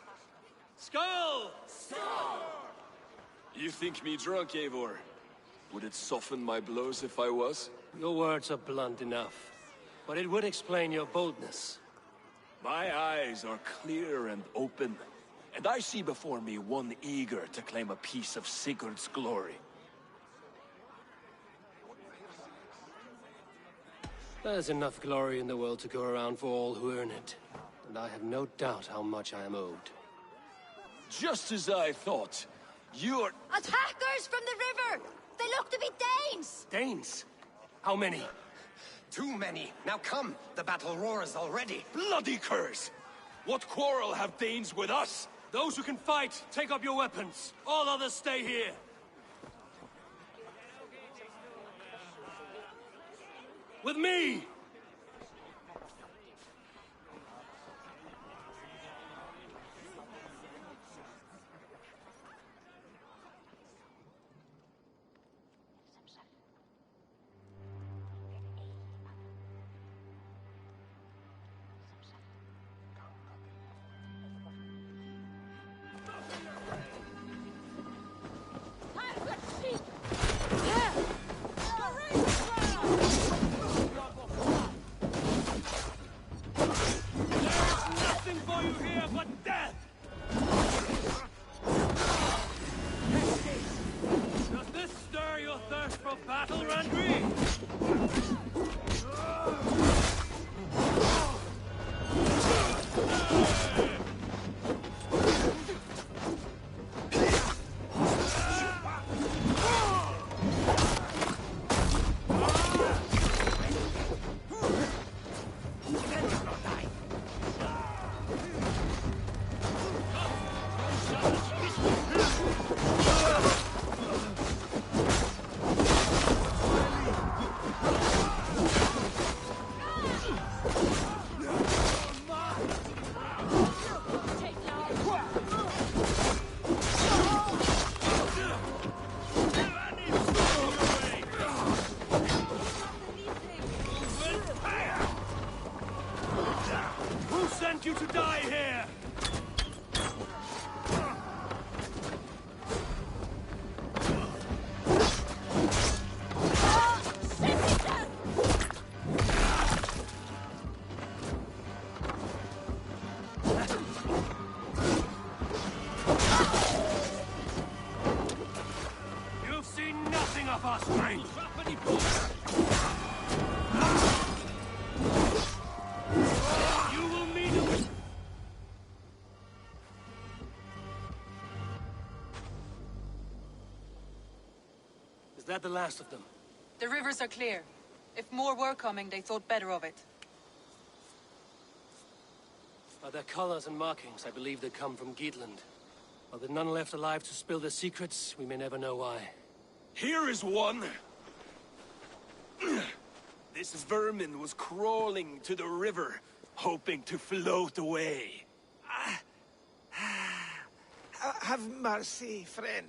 Skull! Skull! You think me drunk, Eivor? Would it soften my blows if I was? Your words are blunt enough, but it would explain your boldness. My eyes are clear and open, and I see before me one eager to claim a piece of Sigurd's glory. There's enough glory in the world to go around for all who earn it, and I have no doubt how much I am owed. Just as I thought. You're... Attackers from the river! They look to be Danes! Danes? How many? Too many. Now come, the battle roars already. Bloody curse! What quarrel have Danes with us? Those who can fight, take up your weapons. All others stay here. With me! that the last of them? The rivers are clear. If more were coming, they thought better of it. By their colors and markings, I believe they come from Geatland. While there are none left alive to spill their secrets, we may never know why. Here is one! This vermin was crawling to the river, hoping to float away. Have mercy, friend.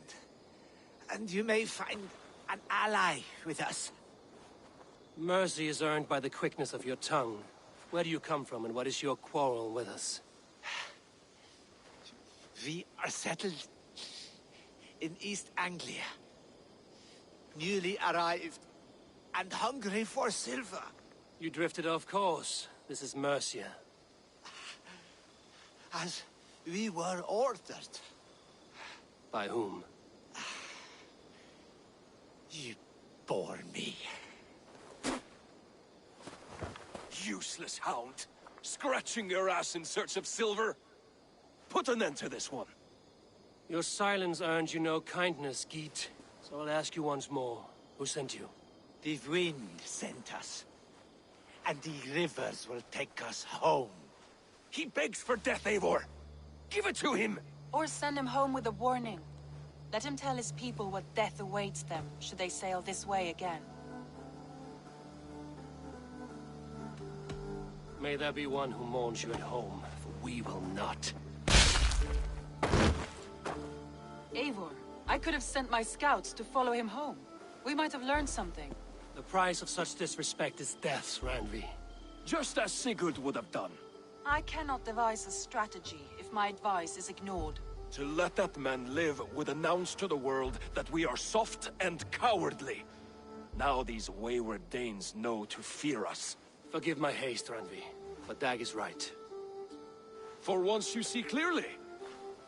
And you may find an ally with us. Mercy is earned by the quickness of your tongue. Where do you come from, and what is your quarrel with us? We are settled in East Anglia. Newly arrived, and hungry for silver. You drifted off course. This is Mercia. As we were ordered. By whom? You bore me. Useless hound! Scratching your ass in search of silver! Put an end to this one! Your silence earned you no kindness, Geet. So I'll ask you once more. Who sent you? The wind sent us. And the rivers will take us home. He begs for death, Eivor! Give it to him! Or send him home with a warning. Let him tell his people what death awaits them, should they sail this way again. May there be one who mourns you at home, for we will not. Eivor, I could have sent my scouts to follow him home. We might have learned something. The price of such disrespect is death, Randvi. Just as Sigurd would have done. I cannot devise a strategy if my advice is ignored. To let that man live would announce to the world that we are soft and cowardly. Now these wayward Danes know to fear us. Forgive my haste, Randvi, but Dag is right. For once you see clearly.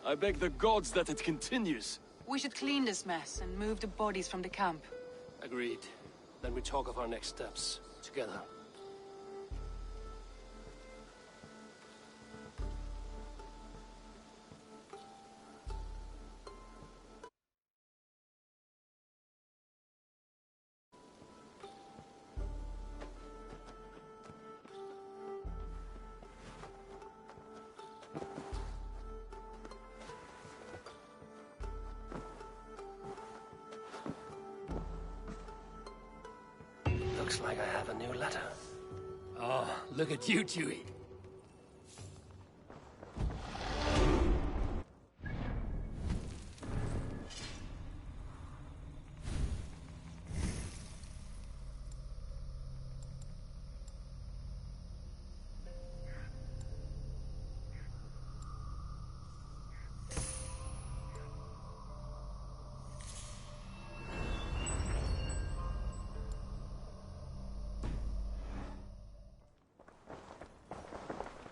I beg the gods that it continues. We should clean this mess and move the bodies from the camp. Agreed. Then we talk of our next steps, together. Looks like I have a new letter. Oh, look at you, Dewey.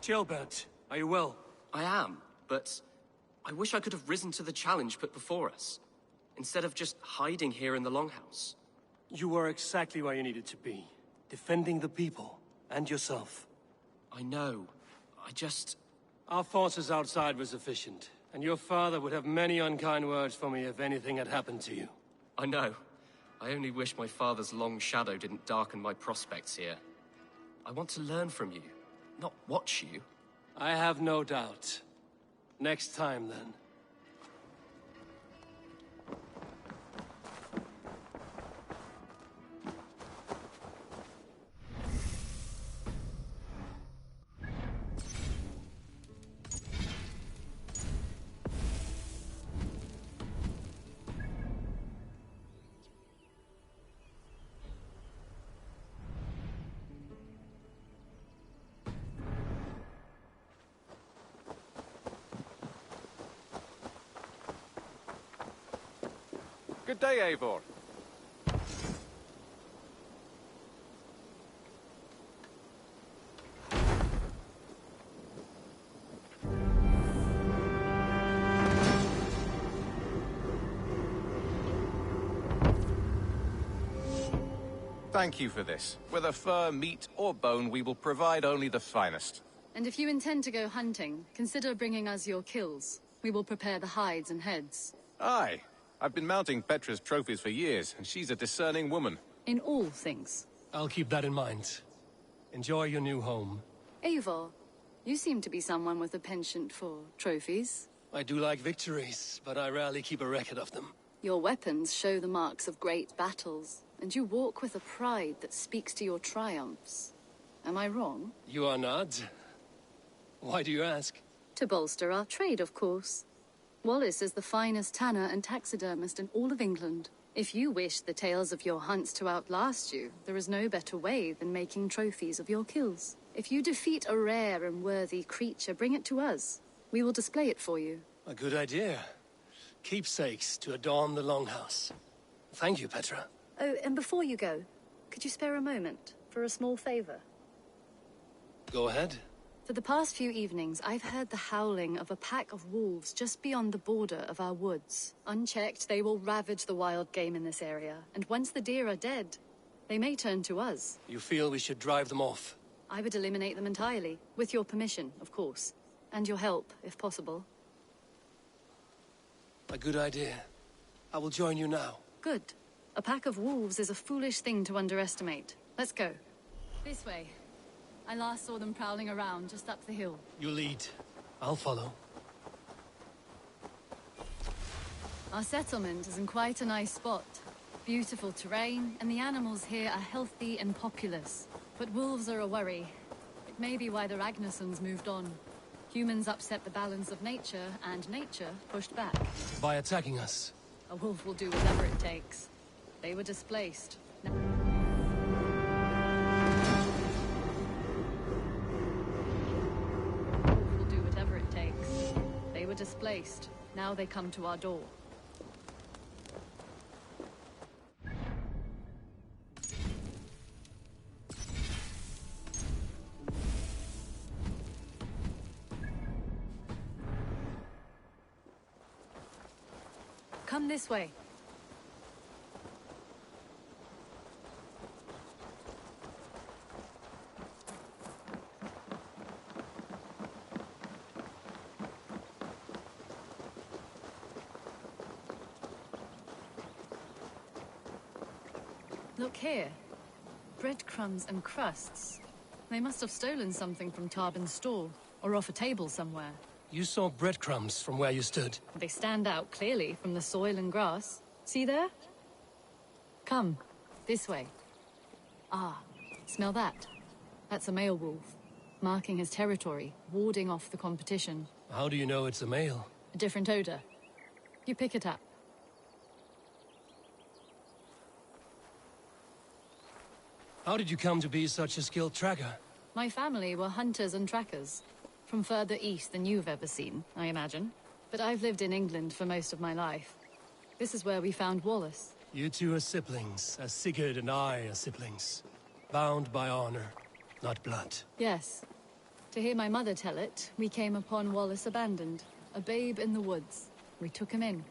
Gilbert, are you well? I am, but I wish I could have risen to the challenge put before us, instead of just hiding here in the Longhouse. You were exactly where you needed to be, defending the people, and yourself. I know. I just... Our forces outside were sufficient, and your father would have many unkind words for me if anything had happened to you. I know. I only wish my father's long shadow didn't darken my prospects here. I want to learn from you, not watch you. I have no doubt. Next time, then. Good day, Eivor. Thank you for this. Whether fur, meat, or bone, we will provide only the finest. And if you intend to go hunting, consider bringing us your kills. We will prepare the hides and heads. Aye. I've been mounting Petra's trophies for years, and she's a discerning woman. In all things. I'll keep that in mind. Enjoy your new home. Eivor, you seem to be someone with a penchant for trophies. I do like victories, but I rarely keep a record of them. Your weapons show the marks of great battles, and you walk with a pride that speaks to your triumphs. Am I wrong? You are not. Why do you ask? To bolster our trade, of course. Wallace is the finest tanner and taxidermist in all of England. If you wish the tales of your hunts to outlast you, there is no better way than making trophies of your kills. If you defeat a rare and worthy creature, bring it to us. We will display it for you. A good idea. Keepsakes to adorn the longhouse. Thank you, Petra. Oh, and before you go, could you spare a moment for a small favor? Go ahead. For the past few evenings, I've heard the howling of a pack of wolves just beyond the border of our woods. Unchecked, they will ravage the wild game in this area, and once the deer are dead, they may turn to us. You feel we should drive them off? I would eliminate them entirely, with your permission, of course. And your help, if possible. A good idea. I will join you now. Good. A pack of wolves is a foolish thing to underestimate. Let's go. This way. I last saw them prowling around just up the hill. You lead. I'll follow. Our settlement is in quite a nice spot. Beautiful terrain, and the animals here are healthy and populous. But wolves are a worry. It may be why the Ragnarsons moved on. Humans upset the balance of nature, and nature pushed back. By attacking us? A wolf will do whatever it takes. They were displaced. Wolf will do whatever it takes. They were displaced. Now they come to our door. Come this way. Look here. Breadcrumbs and crusts. They must have stolen something from Tarbin's stall, or off a table somewhere. You saw breadcrumbs from where you stood. They stand out clearly from the soil and grass. See there? Come, this way. Ah, smell that? That's a male wolf, marking his territory, warding off the competition. How do you know it's a male? A different odor. You pick it up. How did you come to be such a skilled tracker? My family were hunters and trackers. From further east than you've ever seen, I imagine. But I've lived in England for most of my life. This is where we found Wallace. You two are siblings, as Sigurd and I are siblings. Bound by honor, not blood. Yes. To hear my mother tell it, we came upon Wallace abandoned, a babe in the woods. We took him in.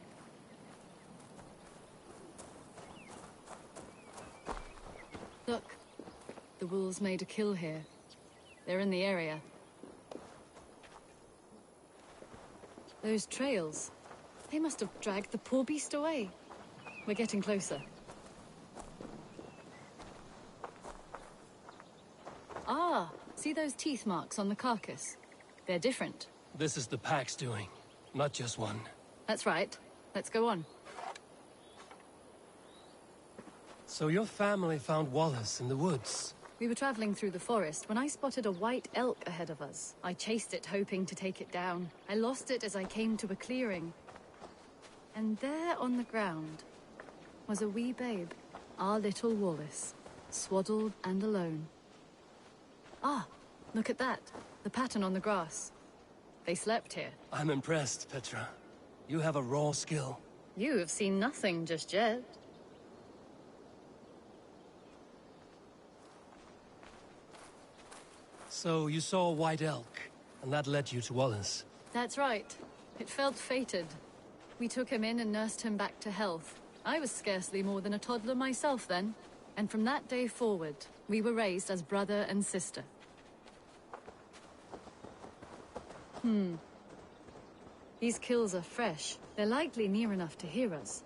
Look, the wolves made a kill here. They're in the area. Those trails, they must have dragged the poor beast away. We're getting closer. Ah, see those teeth marks on the carcass? They're different. This is the pack's doing, not just one. That's right. Let's go on. So your family found Wallace in the woods? We were traveling through the forest when I spotted a white elk ahead of us. I chased it, hoping to take it down. I lost it as I came to a clearing. And there on the ground was a wee babe, our little Wallace, swaddled and alone. Ah, look at that. The pattern on the grass. They slept here. I'm impressed, Petra. You have a raw skill. You have seen nothing just yet. So you saw a white elk, and that led you to Wallace? That's right. It felt fated. We took him in and nursed him back to health. I was scarcely more than a toddler myself then. And from that day forward, we were raised as brother and sister. These kills are fresh. They're likely near enough to hear us.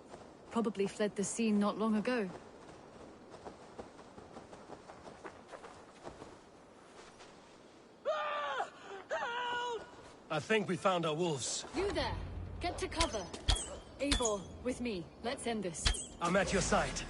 probably fled the scene not long ago. I think we found our wolves. You there! Get to cover! Eivor, with me. Let's end this. I'm at your side.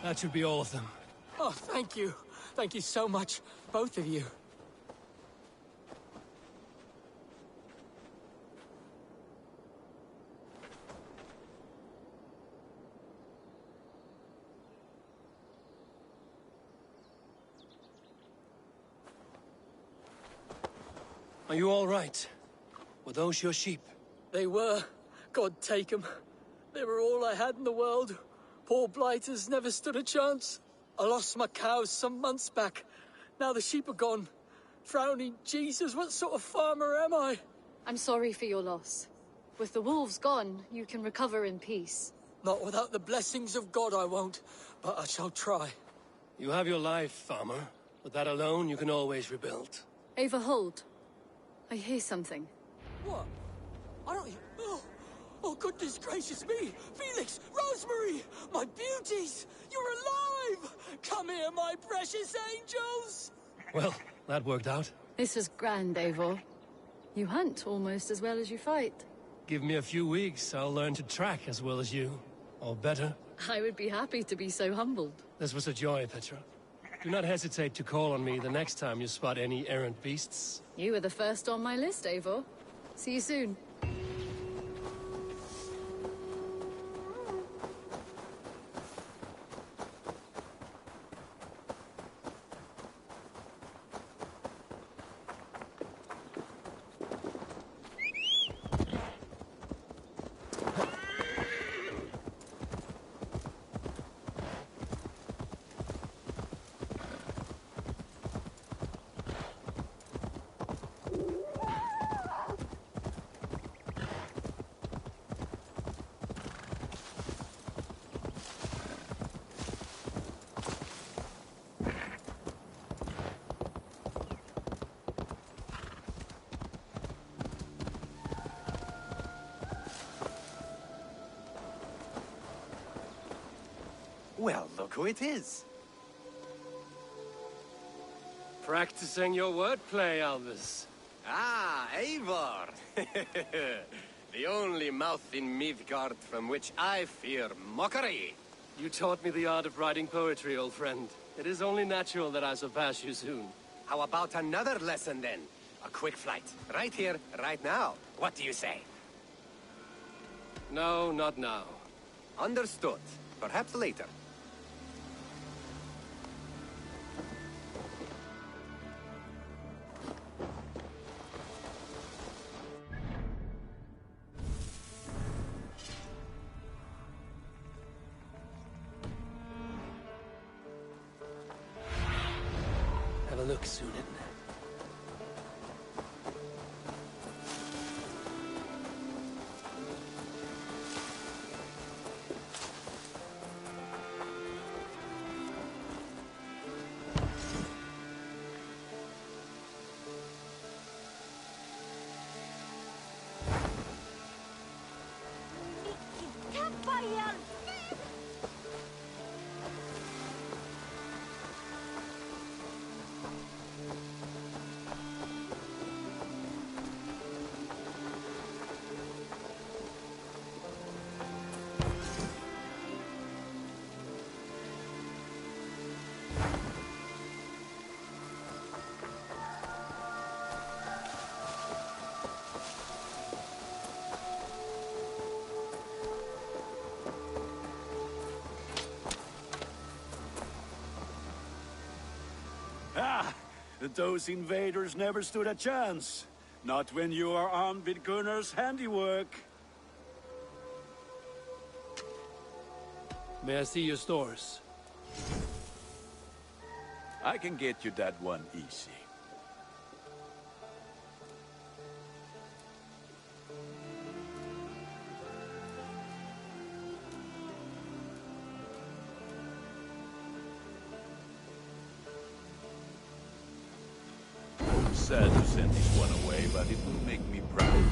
That should be all of them. Oh, thank you. Thank you so much, both of you. Are you all right? Were those your sheep? They were. God take them. They were all I had in the world. Poor blighters never stood a chance. I lost my cows some months back. Now the sheep are gone. Frowning Jesus, what sort of farmer am I? I'm sorry for your loss. With the wolves gone, you can recover in peace. Not without the blessings of God I won't, but I shall try. You have your life, farmer. With that alone, you can always rebuild. Ava, hold. I hear something. What? I don't... Oh, goodness gracious me! Felix! Rosemary! My beauties! You're alive! Come here, my precious angels! Well, that worked out. This was grand, Eivor. You hunt almost as well as you fight. Give me a few weeks, I'll learn to track as well as you. Or better. I would be happy to be so humbled. This was a joy, Petra. Do not hesitate to call on me the next time you spot any errant beasts. You were the first on my list, Eivor. See you soon. Well, look who it is. Practicing your wordplay, Albus. Ah, Eivor! The only mouth in Midgard from which I fear mockery. You taught me the art of writing poetry, old friend. It is only natural that I surpass you soon. How about another lesson, then? A quick flight. Right here, right now. What do you say? No, not now. Understood. Perhaps later. Have a look, Sunan. Those invaders never stood a chance. Not when you are armed with Gunnar's handiwork. May I see your stores? I can get you that one easy. Sad to send this one away, but it will make me proud.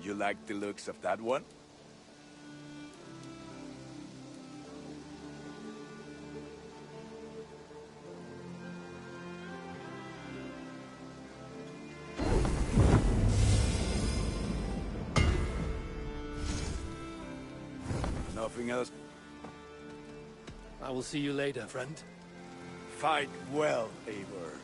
You like the looks of that one? Nothing else? I will see you later, friend. Fight well, Eivor.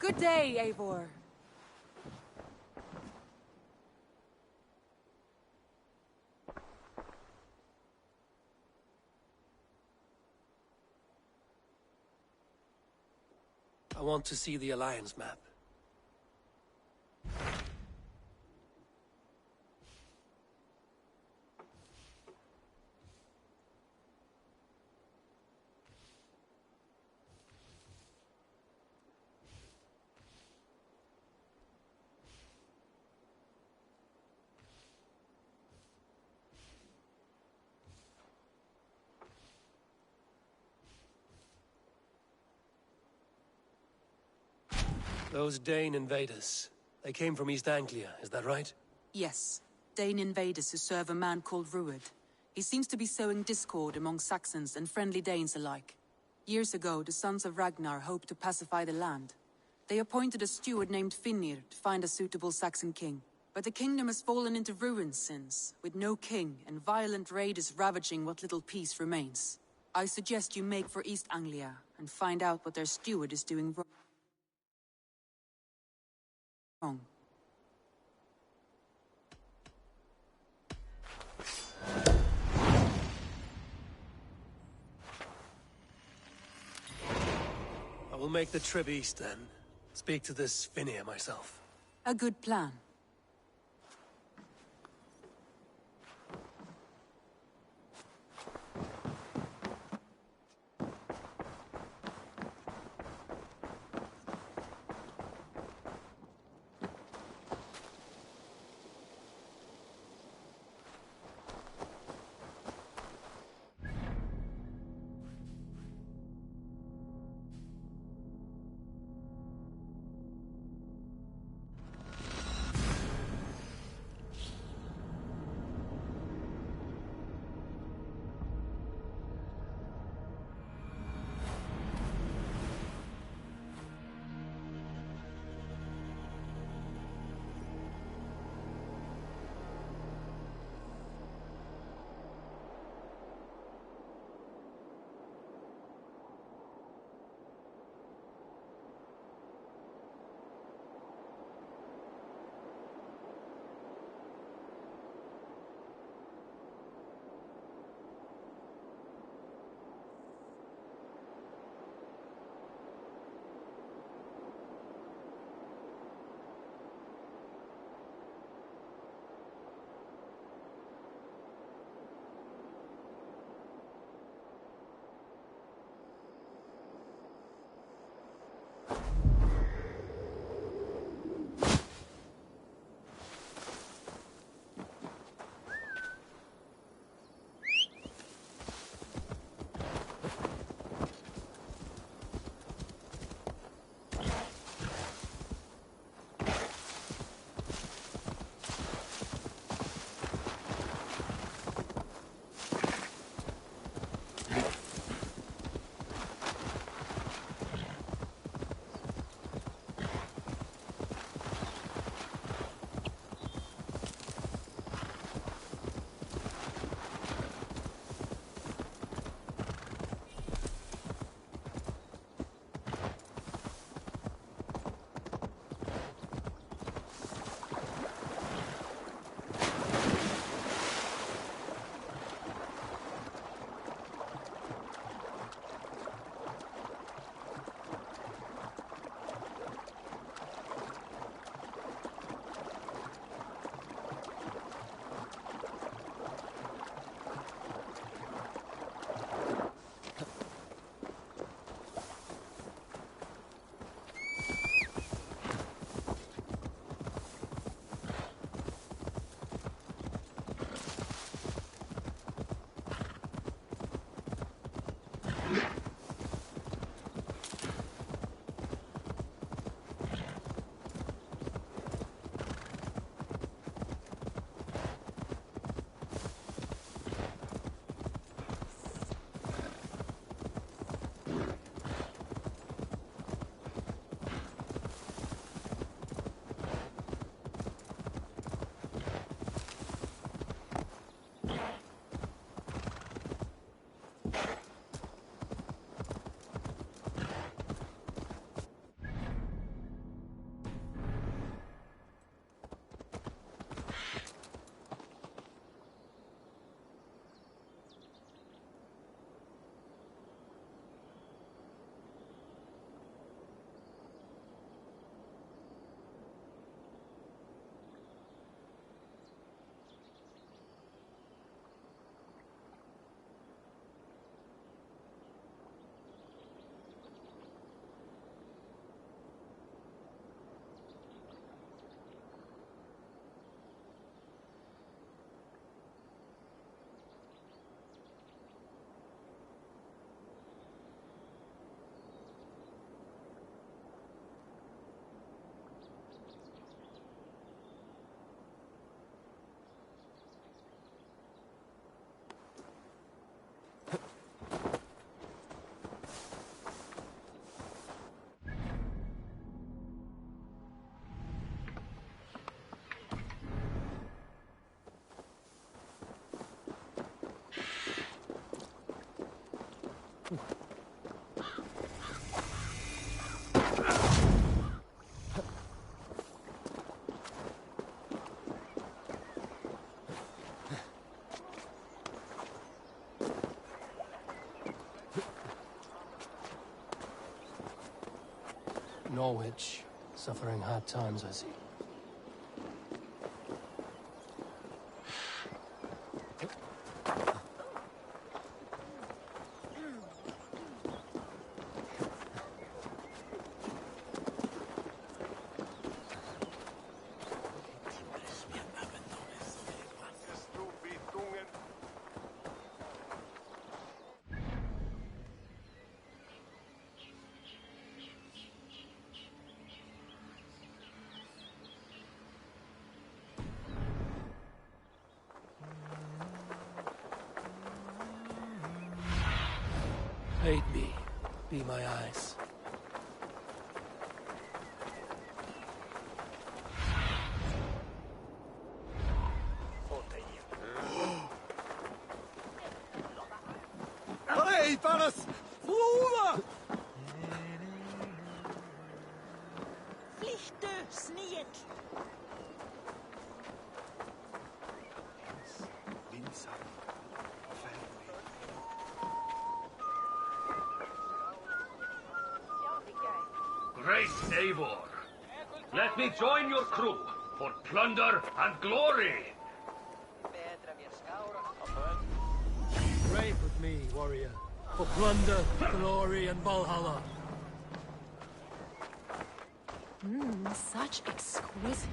Good day, Eivor. I want to see the Alliance map. Those Dane invaders, they came from East Anglia, is that right? Yes. Dane invaders who serve a man called Rued. He seems to be sowing discord among Saxons and friendly Danes alike. Years ago, the sons of Ragnar hoped to pacify the land. They appointed a steward named Finnir to find a suitable Saxon king. But the kingdom has fallen into ruins since, with no king and violent raiders ravaging what little peace remains. I suggest you make for East Anglia and find out what their steward is doing wrong. I will make the trip east then. Speak to this Finnir myself. A good plan. Norwich. Suffering hard times, I see. Aid me. Be my eyes. Hey, fellas! Over! Flirte, sniet! Great Eivor, let me join your crew for plunder and glory. Brave with me, warrior. For plunder, glory, and Valhalla. Such exquisite.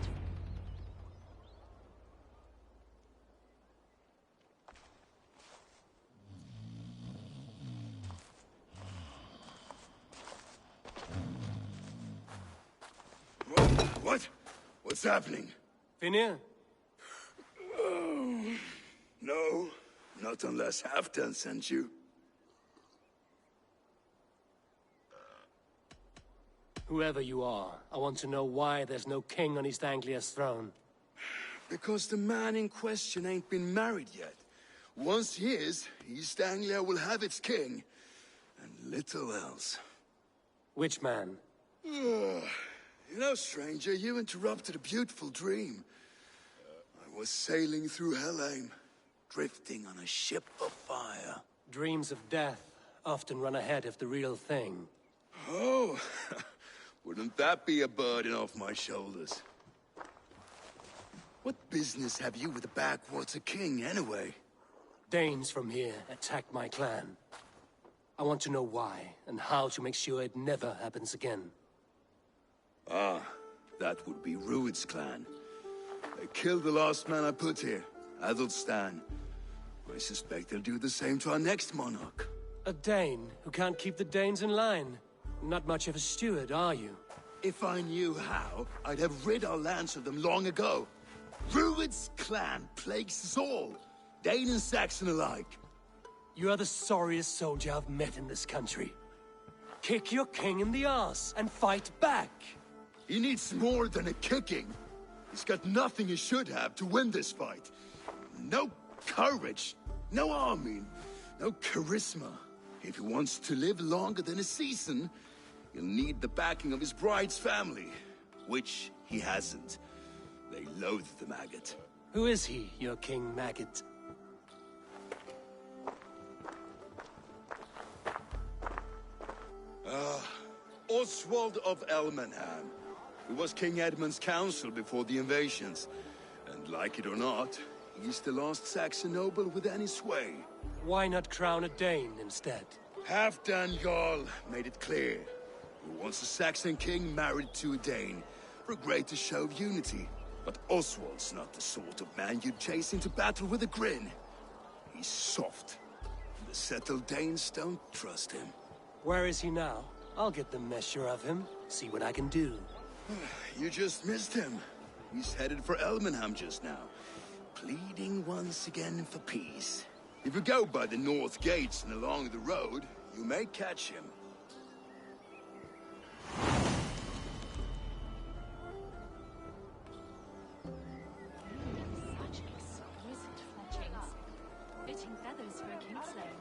What? What's happening? Finir? No, not unless Halfdan sent you. Whoever you are, I want to know why there's no king on East Anglia's throne. Because the man in question ain't been married yet. Once he is, East Anglia will have its king. And little else. Which man? You know, stranger, you interrupted a beautiful dream. I was sailing through Helheim, drifting on a ship of fire. Dreams of death often run ahead of the real thing. Oh, wouldn't that be a burden off my shoulders? What business have you with the backwater king, anyway? Danes from here attacked my clan. I want to know why, and how to make sure it never happens again. Ah, that would be Rued's clan. They killed the last man I put here, Adelstan. I suspect they'll do the same to our next monarch. A Dane who can't keep the Danes in line. Not much of a steward, are you? If I knew how, I'd have rid our lands of them long ago. Rued's clan plagues us all, Dane and Saxon alike. You are the sorriest soldier I've met in this country. Kick your king in the arse and fight back! He needs more than a kicking. He's got nothing he should have to win this fight. No courage, no army, no charisma. If he wants to live longer than a season, he'll need the backing of his bride's family, which he hasn't. They loathe the maggot. Who is he, your King Maggot? Oswald of Elmenham. He was King Edmund's counsel before the invasions. And like it or not, he's the last Saxon noble with any sway. Why not crown a Dane instead? Halfdan Jarl made it clear. He wants a Saxon king married to a Dane, for a greater show of unity. But Oswald's not the sort of man you'd chase into battle with a grin. He's soft. The settled Danes don't trust him. Where is he now? I'll get the measure of him, see what I can do. You just missed him. He's headed for Elmenham just now, pleading once again for peace. If you go by the north gates and along the road, you may catch him. Such exquisite fletchings. Fitting feathers for a kingslaying.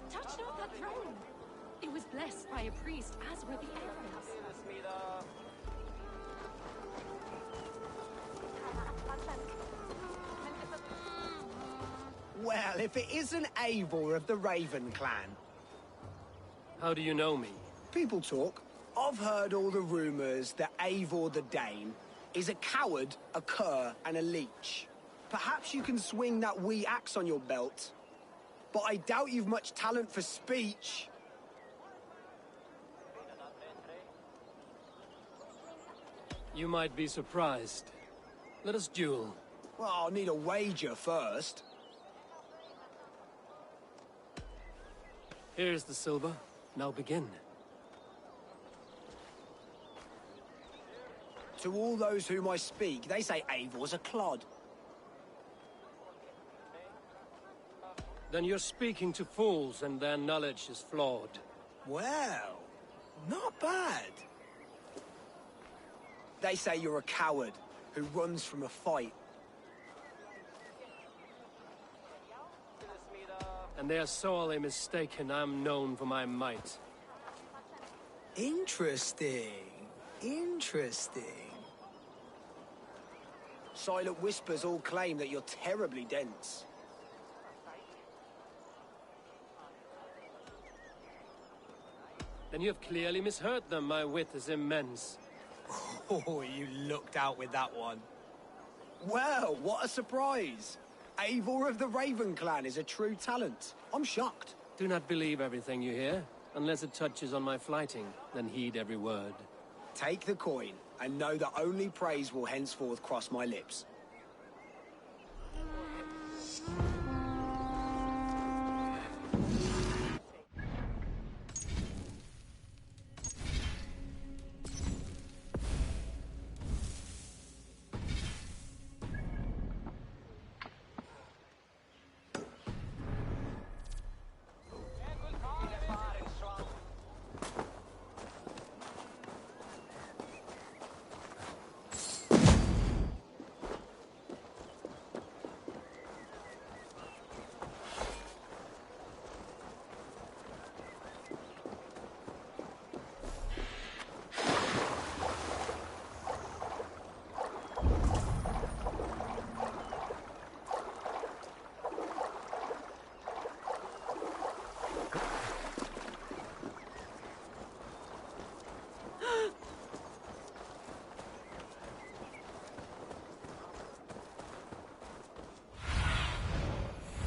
Touch not that throne! It was blessed by a priest, as were the arrows. Well, if it isn't Eivor of the Raven clan. How do you know me? People talk. I've heard all the rumours that Eivor the Dane is a coward, a cur, and a leech. Perhaps you can swing that wee axe on your belt, but I doubt you've much talent for speech. You might be surprised. Let us duel. Well, I'll need a wager first. Here's the silver. Now begin. To all those whom I speak, they say Eivor's a clod. Then you're speaking to fools and their knowledge is flawed. Well, not bad. They say you're a coward who runs from a fight. And they're sorely mistaken. I'm known for my might. Interesting. Interesting. Silent whispers all claim that you're terribly dense. Then you have clearly misheard them. My wit is immense. Oh, you looked out with that one. Well, what a surprise. Eivor of the Raven Clan is a true talent. I'm shocked. Do not believe everything you hear. Unless it touches on my flighting, then heed every word. Take the coin, and know that only praise will henceforth cross my lips.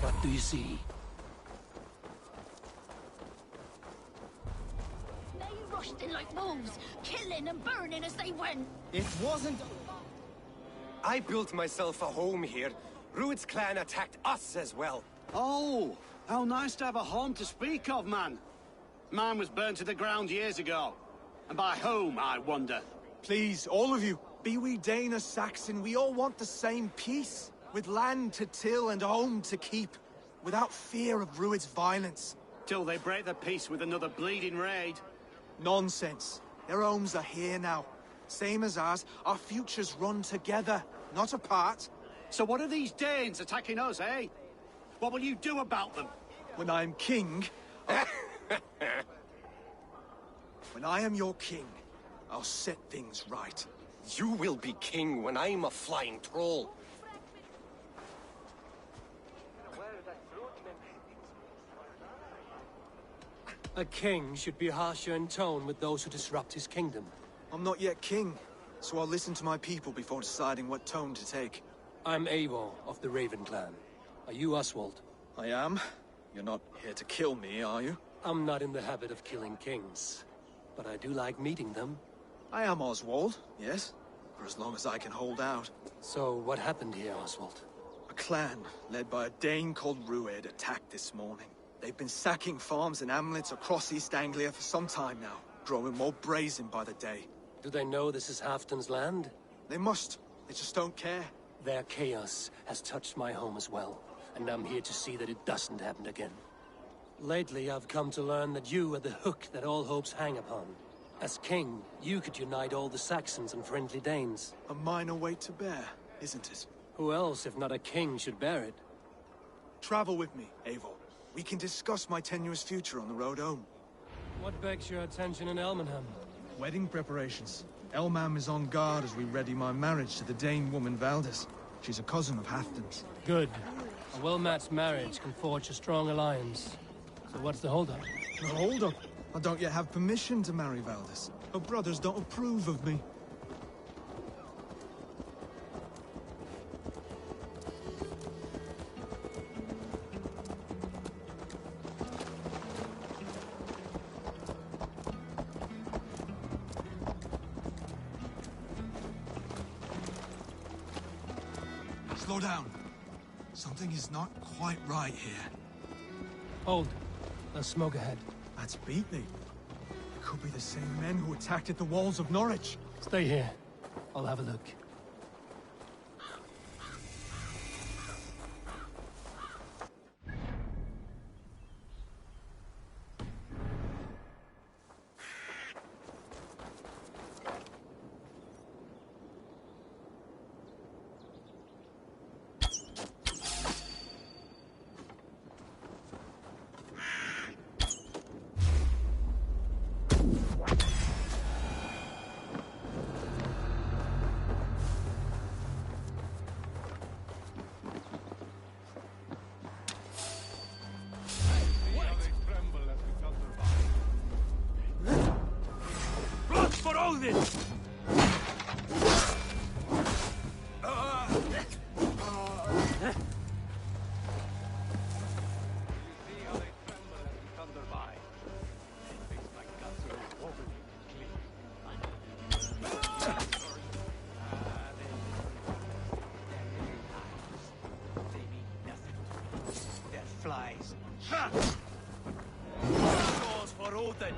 What do you see? They rushed in like wolves, killing and burning as they went. It wasn't... I built myself a home here. Rued's clan attacked us as well. Oh, how nice to have a home to speak of, man. Mine was burnt to the ground years ago. And by whom, I wonder? Please, all of you, be we Dane or Saxon, we all want the same peace. With land to till and home to keep. Without fear of Rued's violence. Till they break the peace with another bleeding raid. Nonsense. Their homes are here now. Same as ours, our futures run together, not apart. So what are these Danes attacking us, eh? What will you do about them? When I am king... When I am your king, I'll set things right. You will be king when I'm a flying troll. A king should be harsher in tone with those who disrupt his kingdom. I'm not yet king, so I'll listen to my people before deciding what tone to take. I'm Eivor of the Raven Clan. Are you Oswald? I am. You're not here to kill me, are you? I'm not in the habit of killing kings, but I do like meeting them. I am Oswald, yes, for as long as I can hold out. So what happened here, Oswald? A clan, led by a Dane called Rued, attacked this morning. They've been sacking farms and hamlets across East Anglia for some time now, growing more brazen by the day. Do they know this is Halfdan's land? They must. They just don't care. Their chaos has touched my home as well, and I'm here to see that it doesn't happen again. Lately, I've come to learn that you are the hook that all hopes hang upon. As king, you could unite all the Saxons and friendly Danes. A minor weight to bear, isn't it? Who else, if not a king, should bear it? Travel with me, Eivor. We can discuss my tenuous future on the road home. What begs your attention in Elmenham? Wedding preparations. Elmam is on guard as we ready my marriage to the Dane woman Valdis. She's a cousin of Halfdan's. Good. A well-matched marriage can forge a strong alliance. So what's the holdup? No holdup. I don't yet have permission to marry Valdis. Her brothers don't approve of me. Slow down. Something is not quite right here. Hold. There's smoke ahead. That's Beatley. It could be the same men who attacked at the walls of Norwich. Stay here. I'll have a look. Flies. Ha! Doors for Odin.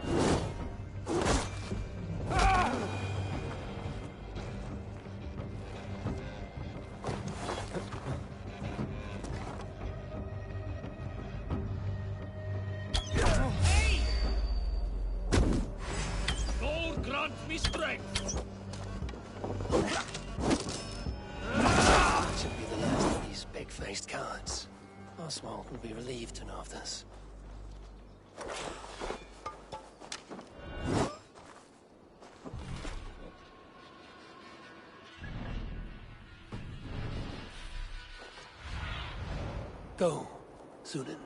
Hey! Lord grant me strength. That should be the last of these big-faced cards. Oswald will be relieved to know of this. Go, Sunan.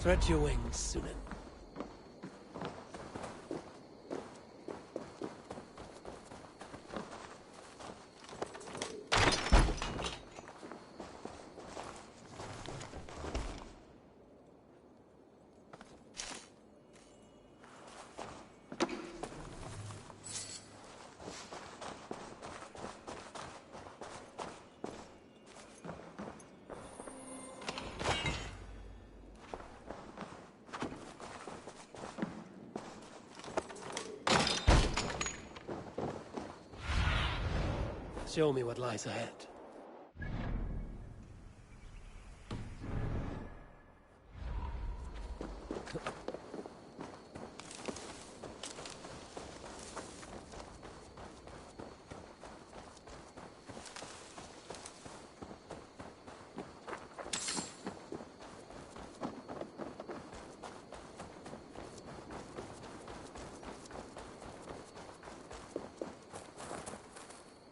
Stretch your wings, Sunan. Show me what lies ahead.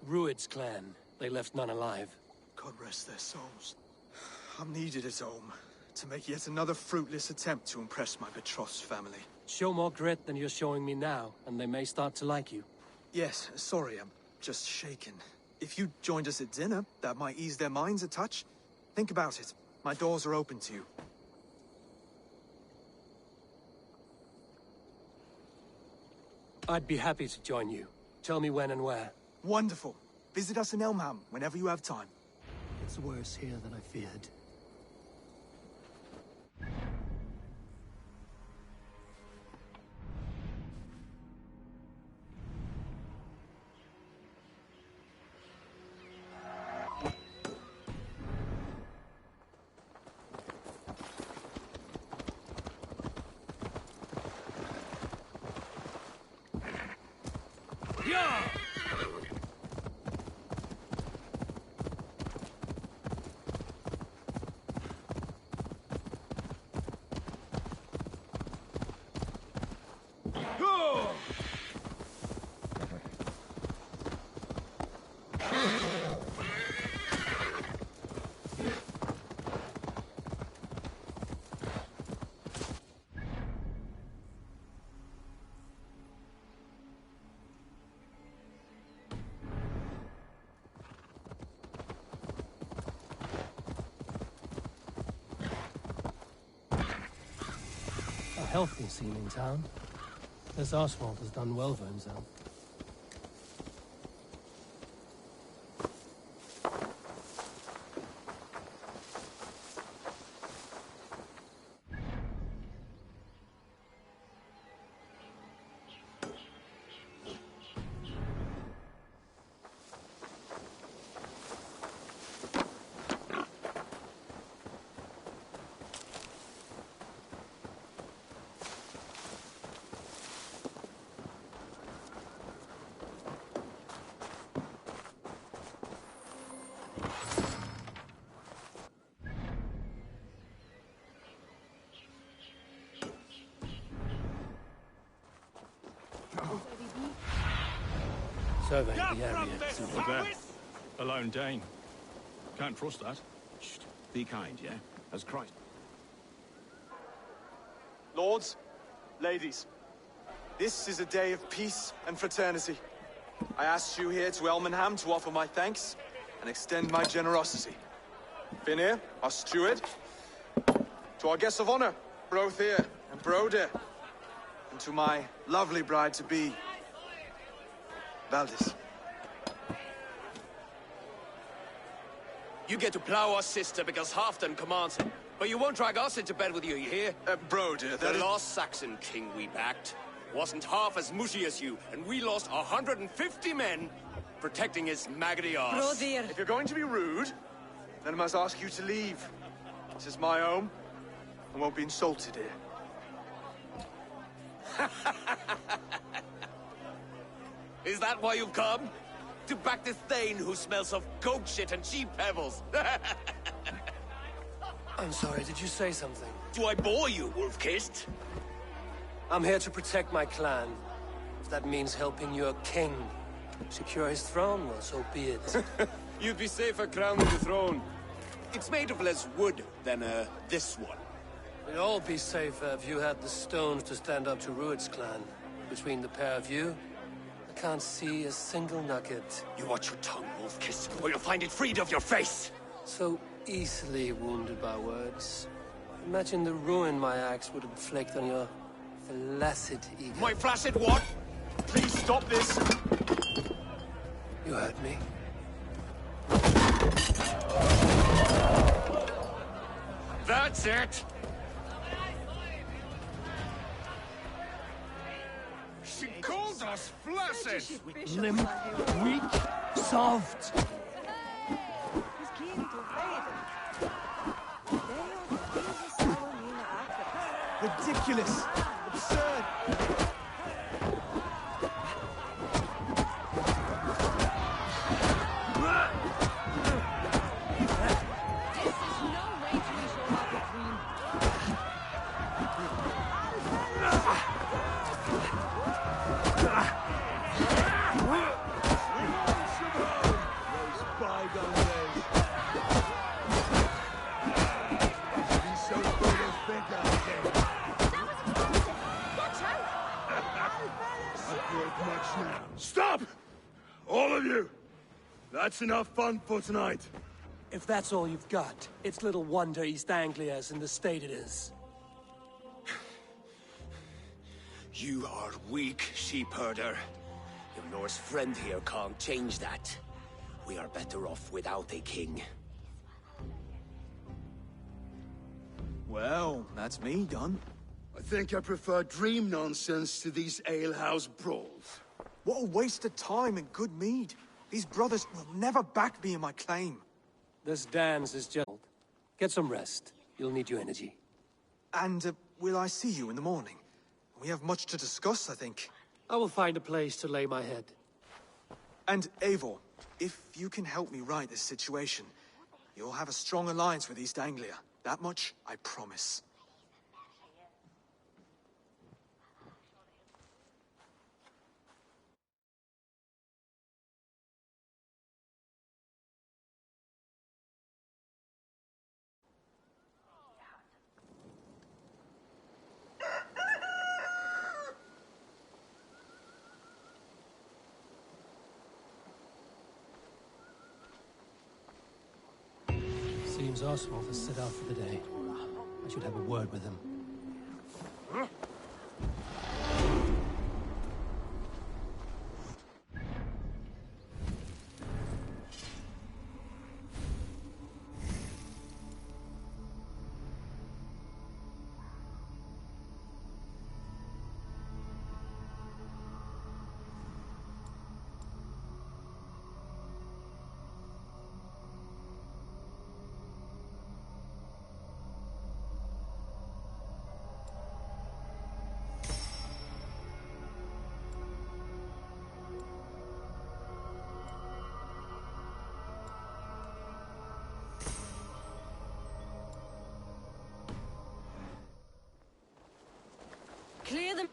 Rued's clan. They left none alive. God rest their souls. I'm needed at home to make yet another fruitless attempt to impress my betrothed's family. Show more grit than you're showing me now, and they may start to like you. Yes, sorry, I'm just shaken. If you joined us at dinner, that might ease their minds a touch. Think about it. My doors are open to you. I'd be happy to join you. Tell me when and where. Wonderful. Visit us in Elmham whenever you have time. It's worse here than I feared. Yeah! Go! A healthy scene in town. This Oswald has done well for himself. Surveying the area. What's that? A lone Dane. Can't trust that. Shh. Be kind, yeah? As Christ. Lords, ladies, this is a day of peace and fraternity. I asked you here to Elmenham to offer my thanks and extend my generosity. Finir, our steward, to our guests of honor, Brothir and Broder, and to my lovely bride-to-be, Valdis. You get to plow our sister because Halfdan commands it. But you won't drag us into bed with you hear? Broder, the last Saxon king we backed wasn't half as mushy as you, and we lost 150 men protecting his maggoty arse. If you're going to be rude, then I must ask you to leave. This is my home. I won't be insulted here. Is that why you've come? To back this Thane who smells of goat shit and cheap pebbles? I'm sorry, did you say something? Do I bore you, wolf-kissed? I'm here to protect my clan. If that means helping your king secure his throne, well, so be it. You'd be safer crowning the throne. It's made of less wood than, this one. We'd all be safer if you had the stones to stand up to Rued's clan. Between the pair of you, I can't see a single nugget. You watch your tongue, wolf-kiss, or you'll find it freed of your face! So easily wounded by words. Imagine the ruin my axe would inflict on your flaccid ego. My flaccid what? Please stop this! You heard me. That's it! She called us flaccid! Limp, weak, soft. Ridiculous! Absurd! Stop! All of you! That's enough fun for tonight. If that's all you've got, it's little wonder East Anglia's in the state it is. You are weak, sheep herder. Your Norse friend here can't change that. We are better off without a king. Well, that's me done. I think I prefer dream nonsense to these alehouse brawls. What a waste of time and good mead. These brothers will never back me in my claim. This dance is just... Get some rest. You'll need your energy. And, will I see you in the morning? We have much to discuss, I think. I will find a place to lay my head. And Eivor, if you can help me right this situation, you'll have a strong alliance with East Anglia. That much, I promise. Seems Oswald has set out for the day. I should have a word with him. Clear them.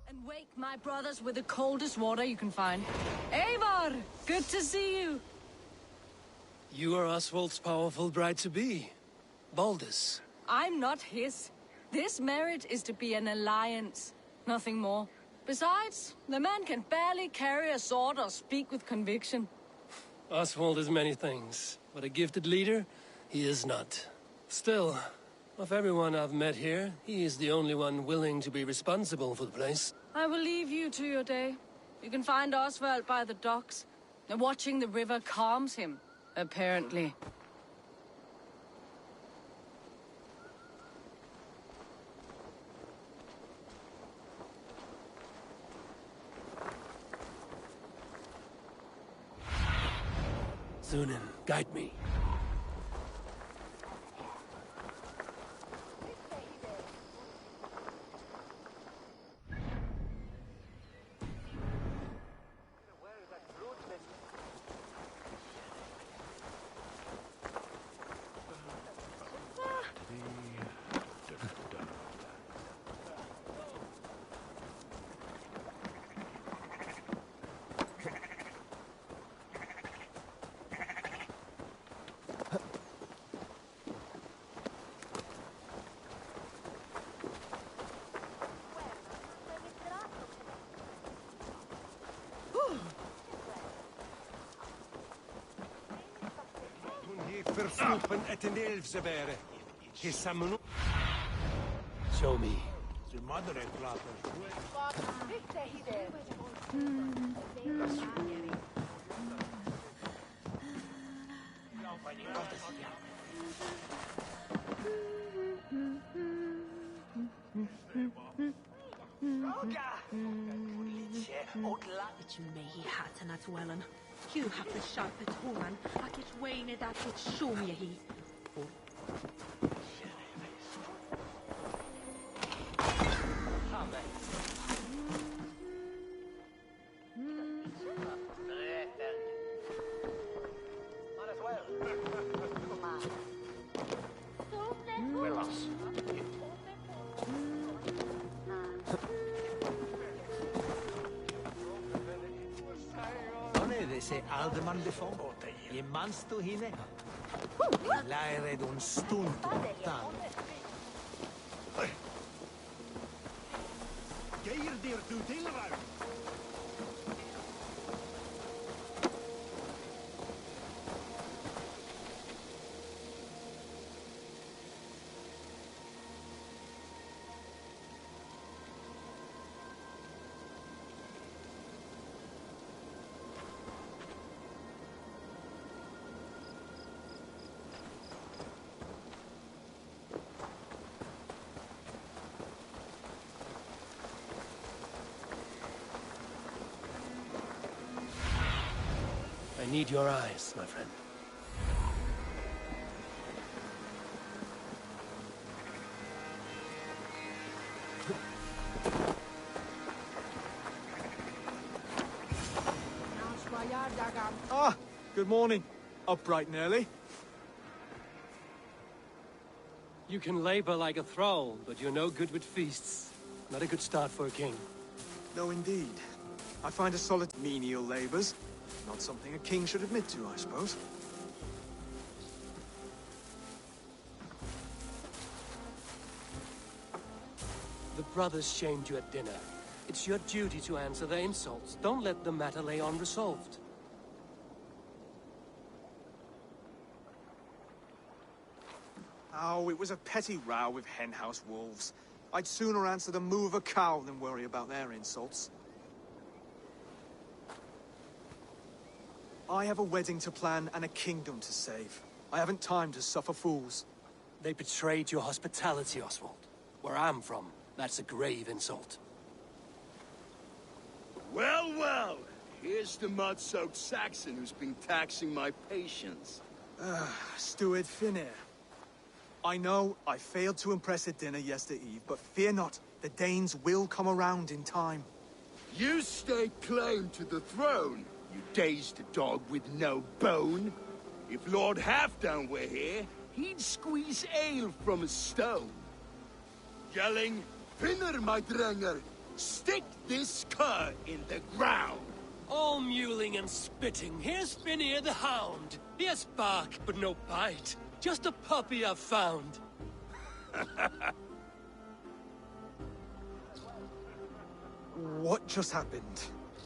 And wake my brothers with the coldest water you can find. Eivor! Good to see you! You are Oswald's powerful bride-to-be, Baldus. I'm not his. This marriage is to be an alliance, nothing more. Besides, the man can barely carry a sword or speak with conviction. Oswald is many things, but a gifted leader, he is not. Still, of everyone I've met here, he is the only one willing to be responsible for the place. I will leave you to your day. You can find Oswald by the docks. Watching the river calms him, apparently. Sunan, guide me. Verstoppen et in elfse bere. Hisamunu. Show me. The mother and It may he hatten at Wellen. You have the sharpest woman, ac it waine that which show me he. Se Alderman before, je manstu hine. Leired un stuntu tal. Geir dir du tilruim. need your eyes, my friend. Ah, good morning. Up bright and early. You can labor like a thrall, but you're no good with feasts. Not a good start for a king. No, indeed. I find a solid menial labors. Not something a king should admit to, I suppose. The brothers shamed you at dinner. It's your duty to answer their insults. Don't let the matter lay unresolved. Oh, it was a petty row with henhouse wolves. I'd sooner answer the moo of a cow than worry about their insults. I have a wedding to plan and a kingdom to save. I haven't time to suffer fools. They betrayed your hospitality, Oswald. Where I'm from, that's a grave insult. Well, well. Here's the mud-soaked Saxon who's been taxing my patience. Steward Finir. I know I failed to impress at dinner yesterday eve, but fear not, the Danes will come around in time. You stake claim to the throne, you dazed dog with no bone. If Lord Halfdan were here, he'd squeeze ale from a stone. Yelling, Finner, my drenger, stick this cur in the ground. All mewling and spitting. Here's Finir the hound. He has bark, but no bite. Just a puppy I've found. What just happened?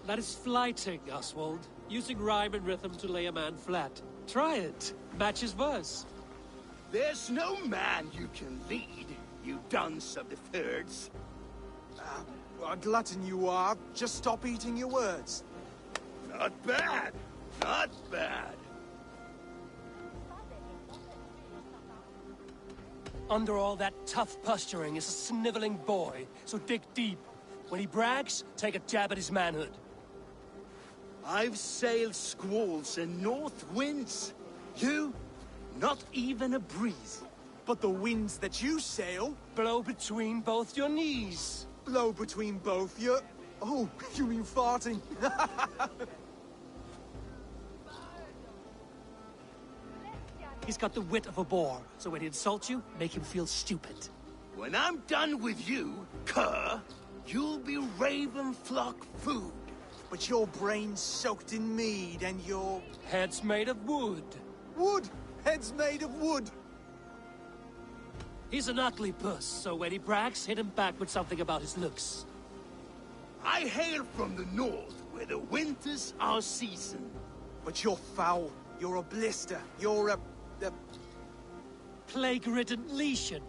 That is flighting, Oswald. Using rhyme and rhythm to lay a man flat. Try it. Match his verse. There's no man you can lead, you dunce of the thirds. A glutton you are. Just stop eating your words. Not bad. Not bad. Under all that tough posturing is a sniveling boy, so dig deep. When he brags, take a jab at his manhood. I've sailed squalls and north winds. You, not even a breeze. But the winds that you sail... blow between both your knees. Blow between both your... Oh, you mean farting. He's got the wit of a boar, so when he insults you, make him feel stupid. When I'm done with you, cur, you'll be raven flock food. But your brain's soaked in mead and your... head's made of wood. Wood? Head's made of wood. He's an ugly puss, so when he brags, hit him back with something about his looks. I hail from the north, where the winters are season. But you're foul. You're a blister. You're a plague-ridden legion.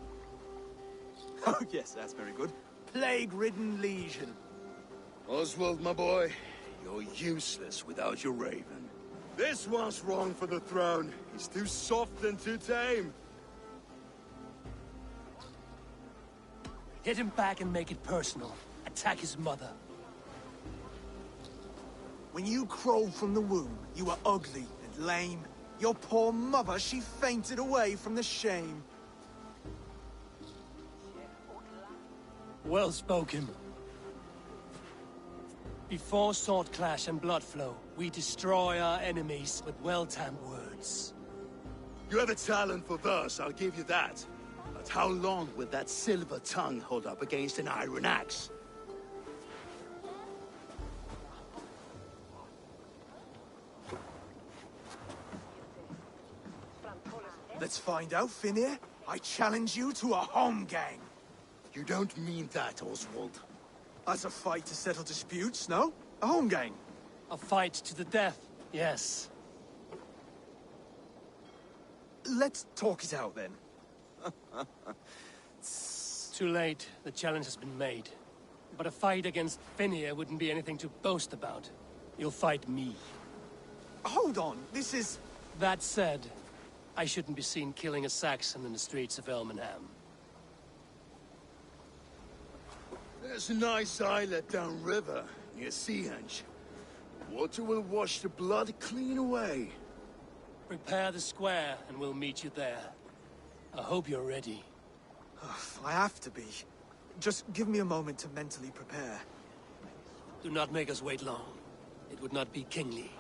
Oh, yes, that's very good. Plague-ridden legion. Oswald, my boy, you're useless without your raven. This one's wrong for the throne. He's too soft and too tame. Hit him back and make it personal. Attack his mother. When you crawled from the womb, you were ugly and lame. Your poor mother, she fainted away from the shame. Well spoken. Before sword clash and blood flow, we destroy our enemies with well-timed words. You have a talent for verse, I'll give you that. But how long will that silver tongue hold up against an iron axe? Let's find out, Finir. I challenge you to a home gang. You don't mean that, Oswald. As a fight to settle disputes, no? A home gang. A fight to the death, yes. Let's talk it out, then. Too late. The challenge has been made. But a fight against Finir wouldn't be anything to boast about. You'll fight me. Hold on, this is... That said, I shouldn't be seen killing a Saxon in the streets of Elmenham. There's a nice islet downriver, near Seahenge. Water will wash the blood clean away. Prepare the square, and we'll meet you there. I hope you're ready. I have to be. Just give me a moment to mentally prepare. Do not make us wait long. It would not be kingly.